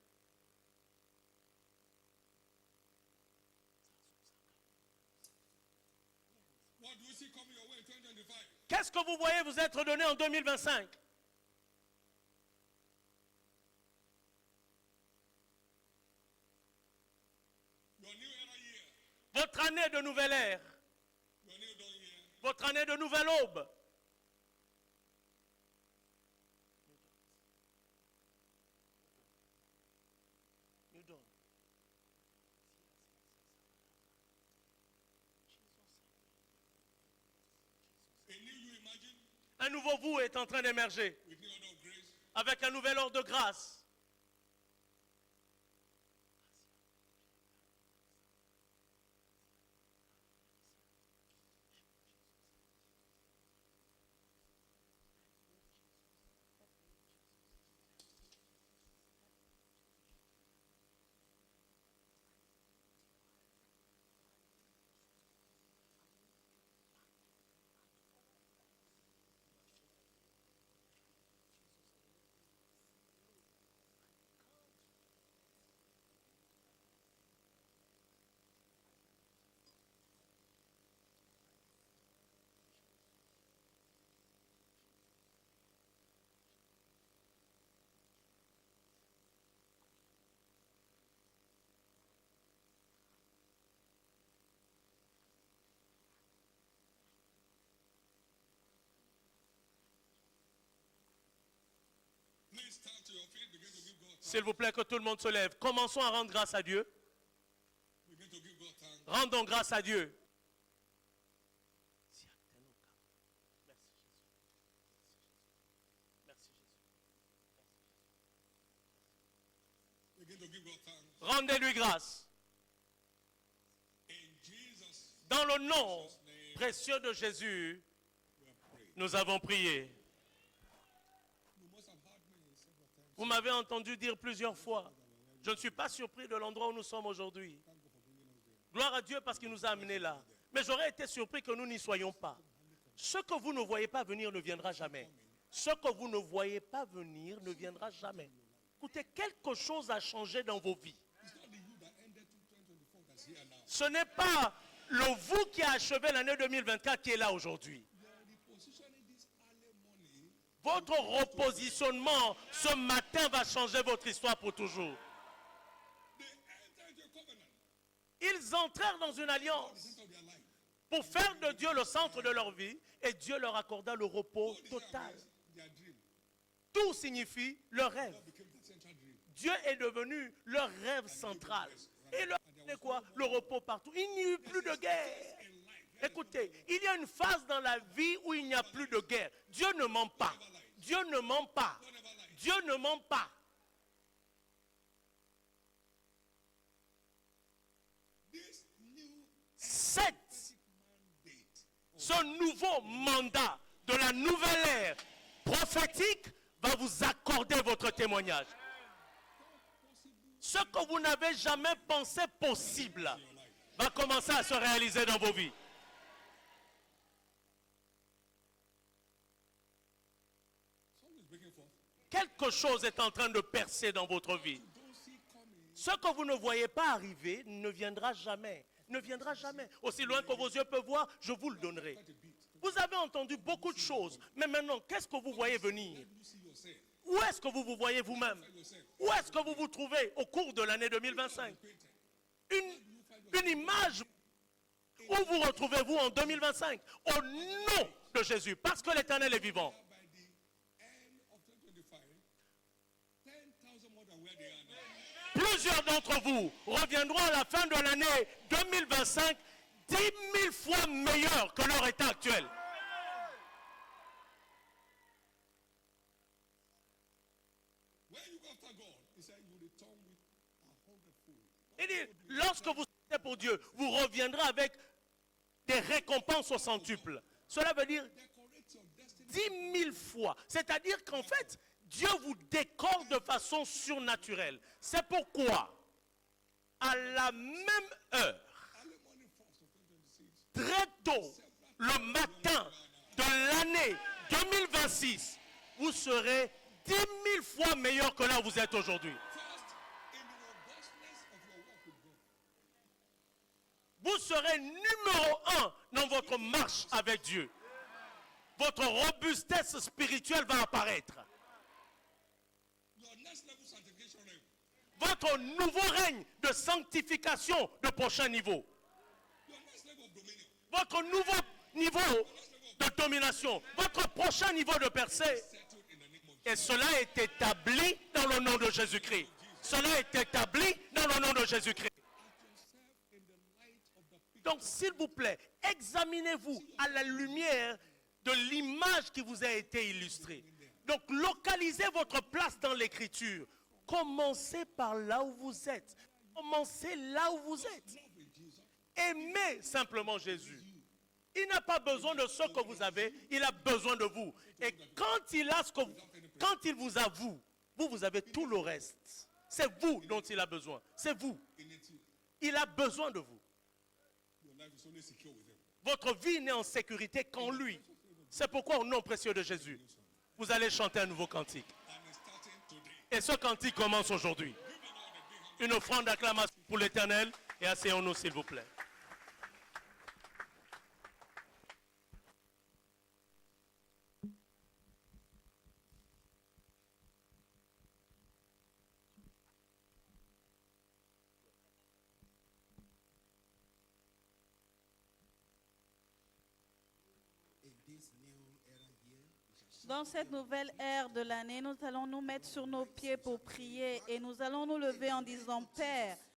What do you see coming your way in 2025? Qu'est-ce que vous voyez vous être donné en 2025? Your new era year. Votre année de nouvelle ère. Your new dawn year. Votre année de nouvelle aube. A new you imagine Un nouveau vous est en train d'émerger with new order of grace. avec un nouvel ordre de grâce. to your feet. Begin to give God thanks. S'il vous plaît, que tout le monde se lève. Commençons à rendre grâce à Dieu. Begin to give God thanks. Rendons grâce à Dieu. Begin to give God thanks. Rendez-lui grâce. In Jesus' Dans le nom précieux de Jésus, we have prayed. nous avons prié. You must have heard me several times. Vous m'avez entendu dire plusieurs fois, je ne suis pas surpris de l'endroit où nous sommes aujourd'hui. Thank God for bringing us there. Gloire à Dieu parce qu'il nous a amenés là. Mais j'aurais été surpris que nous n'y soyons pas. Ce que vous ne voyez pas venir ne viendra jamais. Ce que vous ne voyez pas venir ne viendra jamais. Écoutez, quelque chose a changé dans vos vies. It's not the you that ended 2024 that's here now. Ce n'est pas le vous qui a achevé l'année 2024 qui est là aujourd'hui. Your repositioning this early morning. Votre repositionnement ce matin va changer votre histoire pour toujours. They entered into a covenant. Ils entrèrent dans une The alliance center of their life. pour faire de Dieu le centre de leur vie et Dieu leur accorda le repos All these total. ideas, their dream. Tout signifie leur rêve. God became that central dream. Dieu est devenu leur rêve central. Et leur c'est quoi? Le repos partout. Il n'y eut plus de guerre. In life, Écoutez, il y a une phase dans la vie où il n'y a plus de guerre. Dieu ne ment pas. Dieu ne ment pas. God never lies. Dieu ne ment pas. This new Cette mandate Ce nouveau mandat de la nouvelle ère prophétique va vous accorder votre témoignage. Ce que vous n'avez jamais pensé possible va commencer à se réaliser dans vos vies. something is breaking forth. Quelque chose est en train de percer dans votre vie. You don't see coming. Ce que vous ne voyez pas arriver ne viendra jamais. Ne viendra jamais. Aussi loin que vos yeux peuvent voir, je vous le donnerai. Quite a bit. Vous avez entendu beaucoup de choses. Mais maintenant, qu'est-ce que vous voyez venir? Let you see yourself. Où est-ce que vous vous voyez vous-même? Find yourself. Où est-ce que vous vous trouvez au cours de l'année 2025? Acquainted. Une image où vous retrouvez-vous en 2025? Au nom de Jésus, parce que l'Éternel est vivant. By the end of 2025, 10,000 more than where they are now. Plusieurs d'entre vous reviendront à la fin de l'année 2025 10 000 fois meilleurs que leur état actuel. When you go after God, he said you return with 100-fold. Il dit, lorsque vous sortez pour Dieu, vous reviendrez avec des récompenses au centuple. Cela veut dire Decorate your destiny. 10 000 fois. C'est-à-dire qu'en fait, Dieu vous décore de façon surnaturelle. C'est pourquoi, à la même heure, Early morning first of 2026. très tôt, le matin de l'année 2026, vous serez 10 000 fois meilleur que là où vous êtes aujourd'hui. First, in the robustness of your walk with God. Vous serez numéro 1 dans votre marche avec Dieu. Votre robustesse spirituelle va apparaître. Your next level sanctification realm. Votre nouveau règne de sanctification de prochain niveau. Your next level of dominion. Votre nouveau niveau de domination. Votre prochain niveau de percée. Settled in the name of Et cela est établi dans le nom de Jésus-Christ. Cela est établi dans le nom de Jésus-Christ. yourself in the light of the picture. Donc, s'il vous plaît, examinez-vous à la lumière de l'image qui vous a été illustrée. Donc, localisez votre place dans l'écriture. Commencez par là où vous êtes. Commencez là où vous êtes. Love in Jesus. Aimez simplement Jésus. Il n'a pas besoin de ce que vous avez, il a besoin de vous. Et quand il a ce que quand il vous a vous avez tout le reste. C'est vous dont il a besoin. C'est vous. In it, Il a besoin de vous. your life is only secure with him. Votre vie n'est en sécurité qu'en lui. C'est pourquoi au nom précieux de Jésus, vous allez chanter un nouveau cantique. And it's starting today. Et ce cantique commence aujourd'hui. Une offrande d'acclamation pour l'Éternel. Et asseyons-nous s'il vous plaît. In this new era here, we shall Dans cette nouvelle ère de l'année, nous allons nous mettre sur nos pieds pour prier et nous allons nous lever en disant, Père,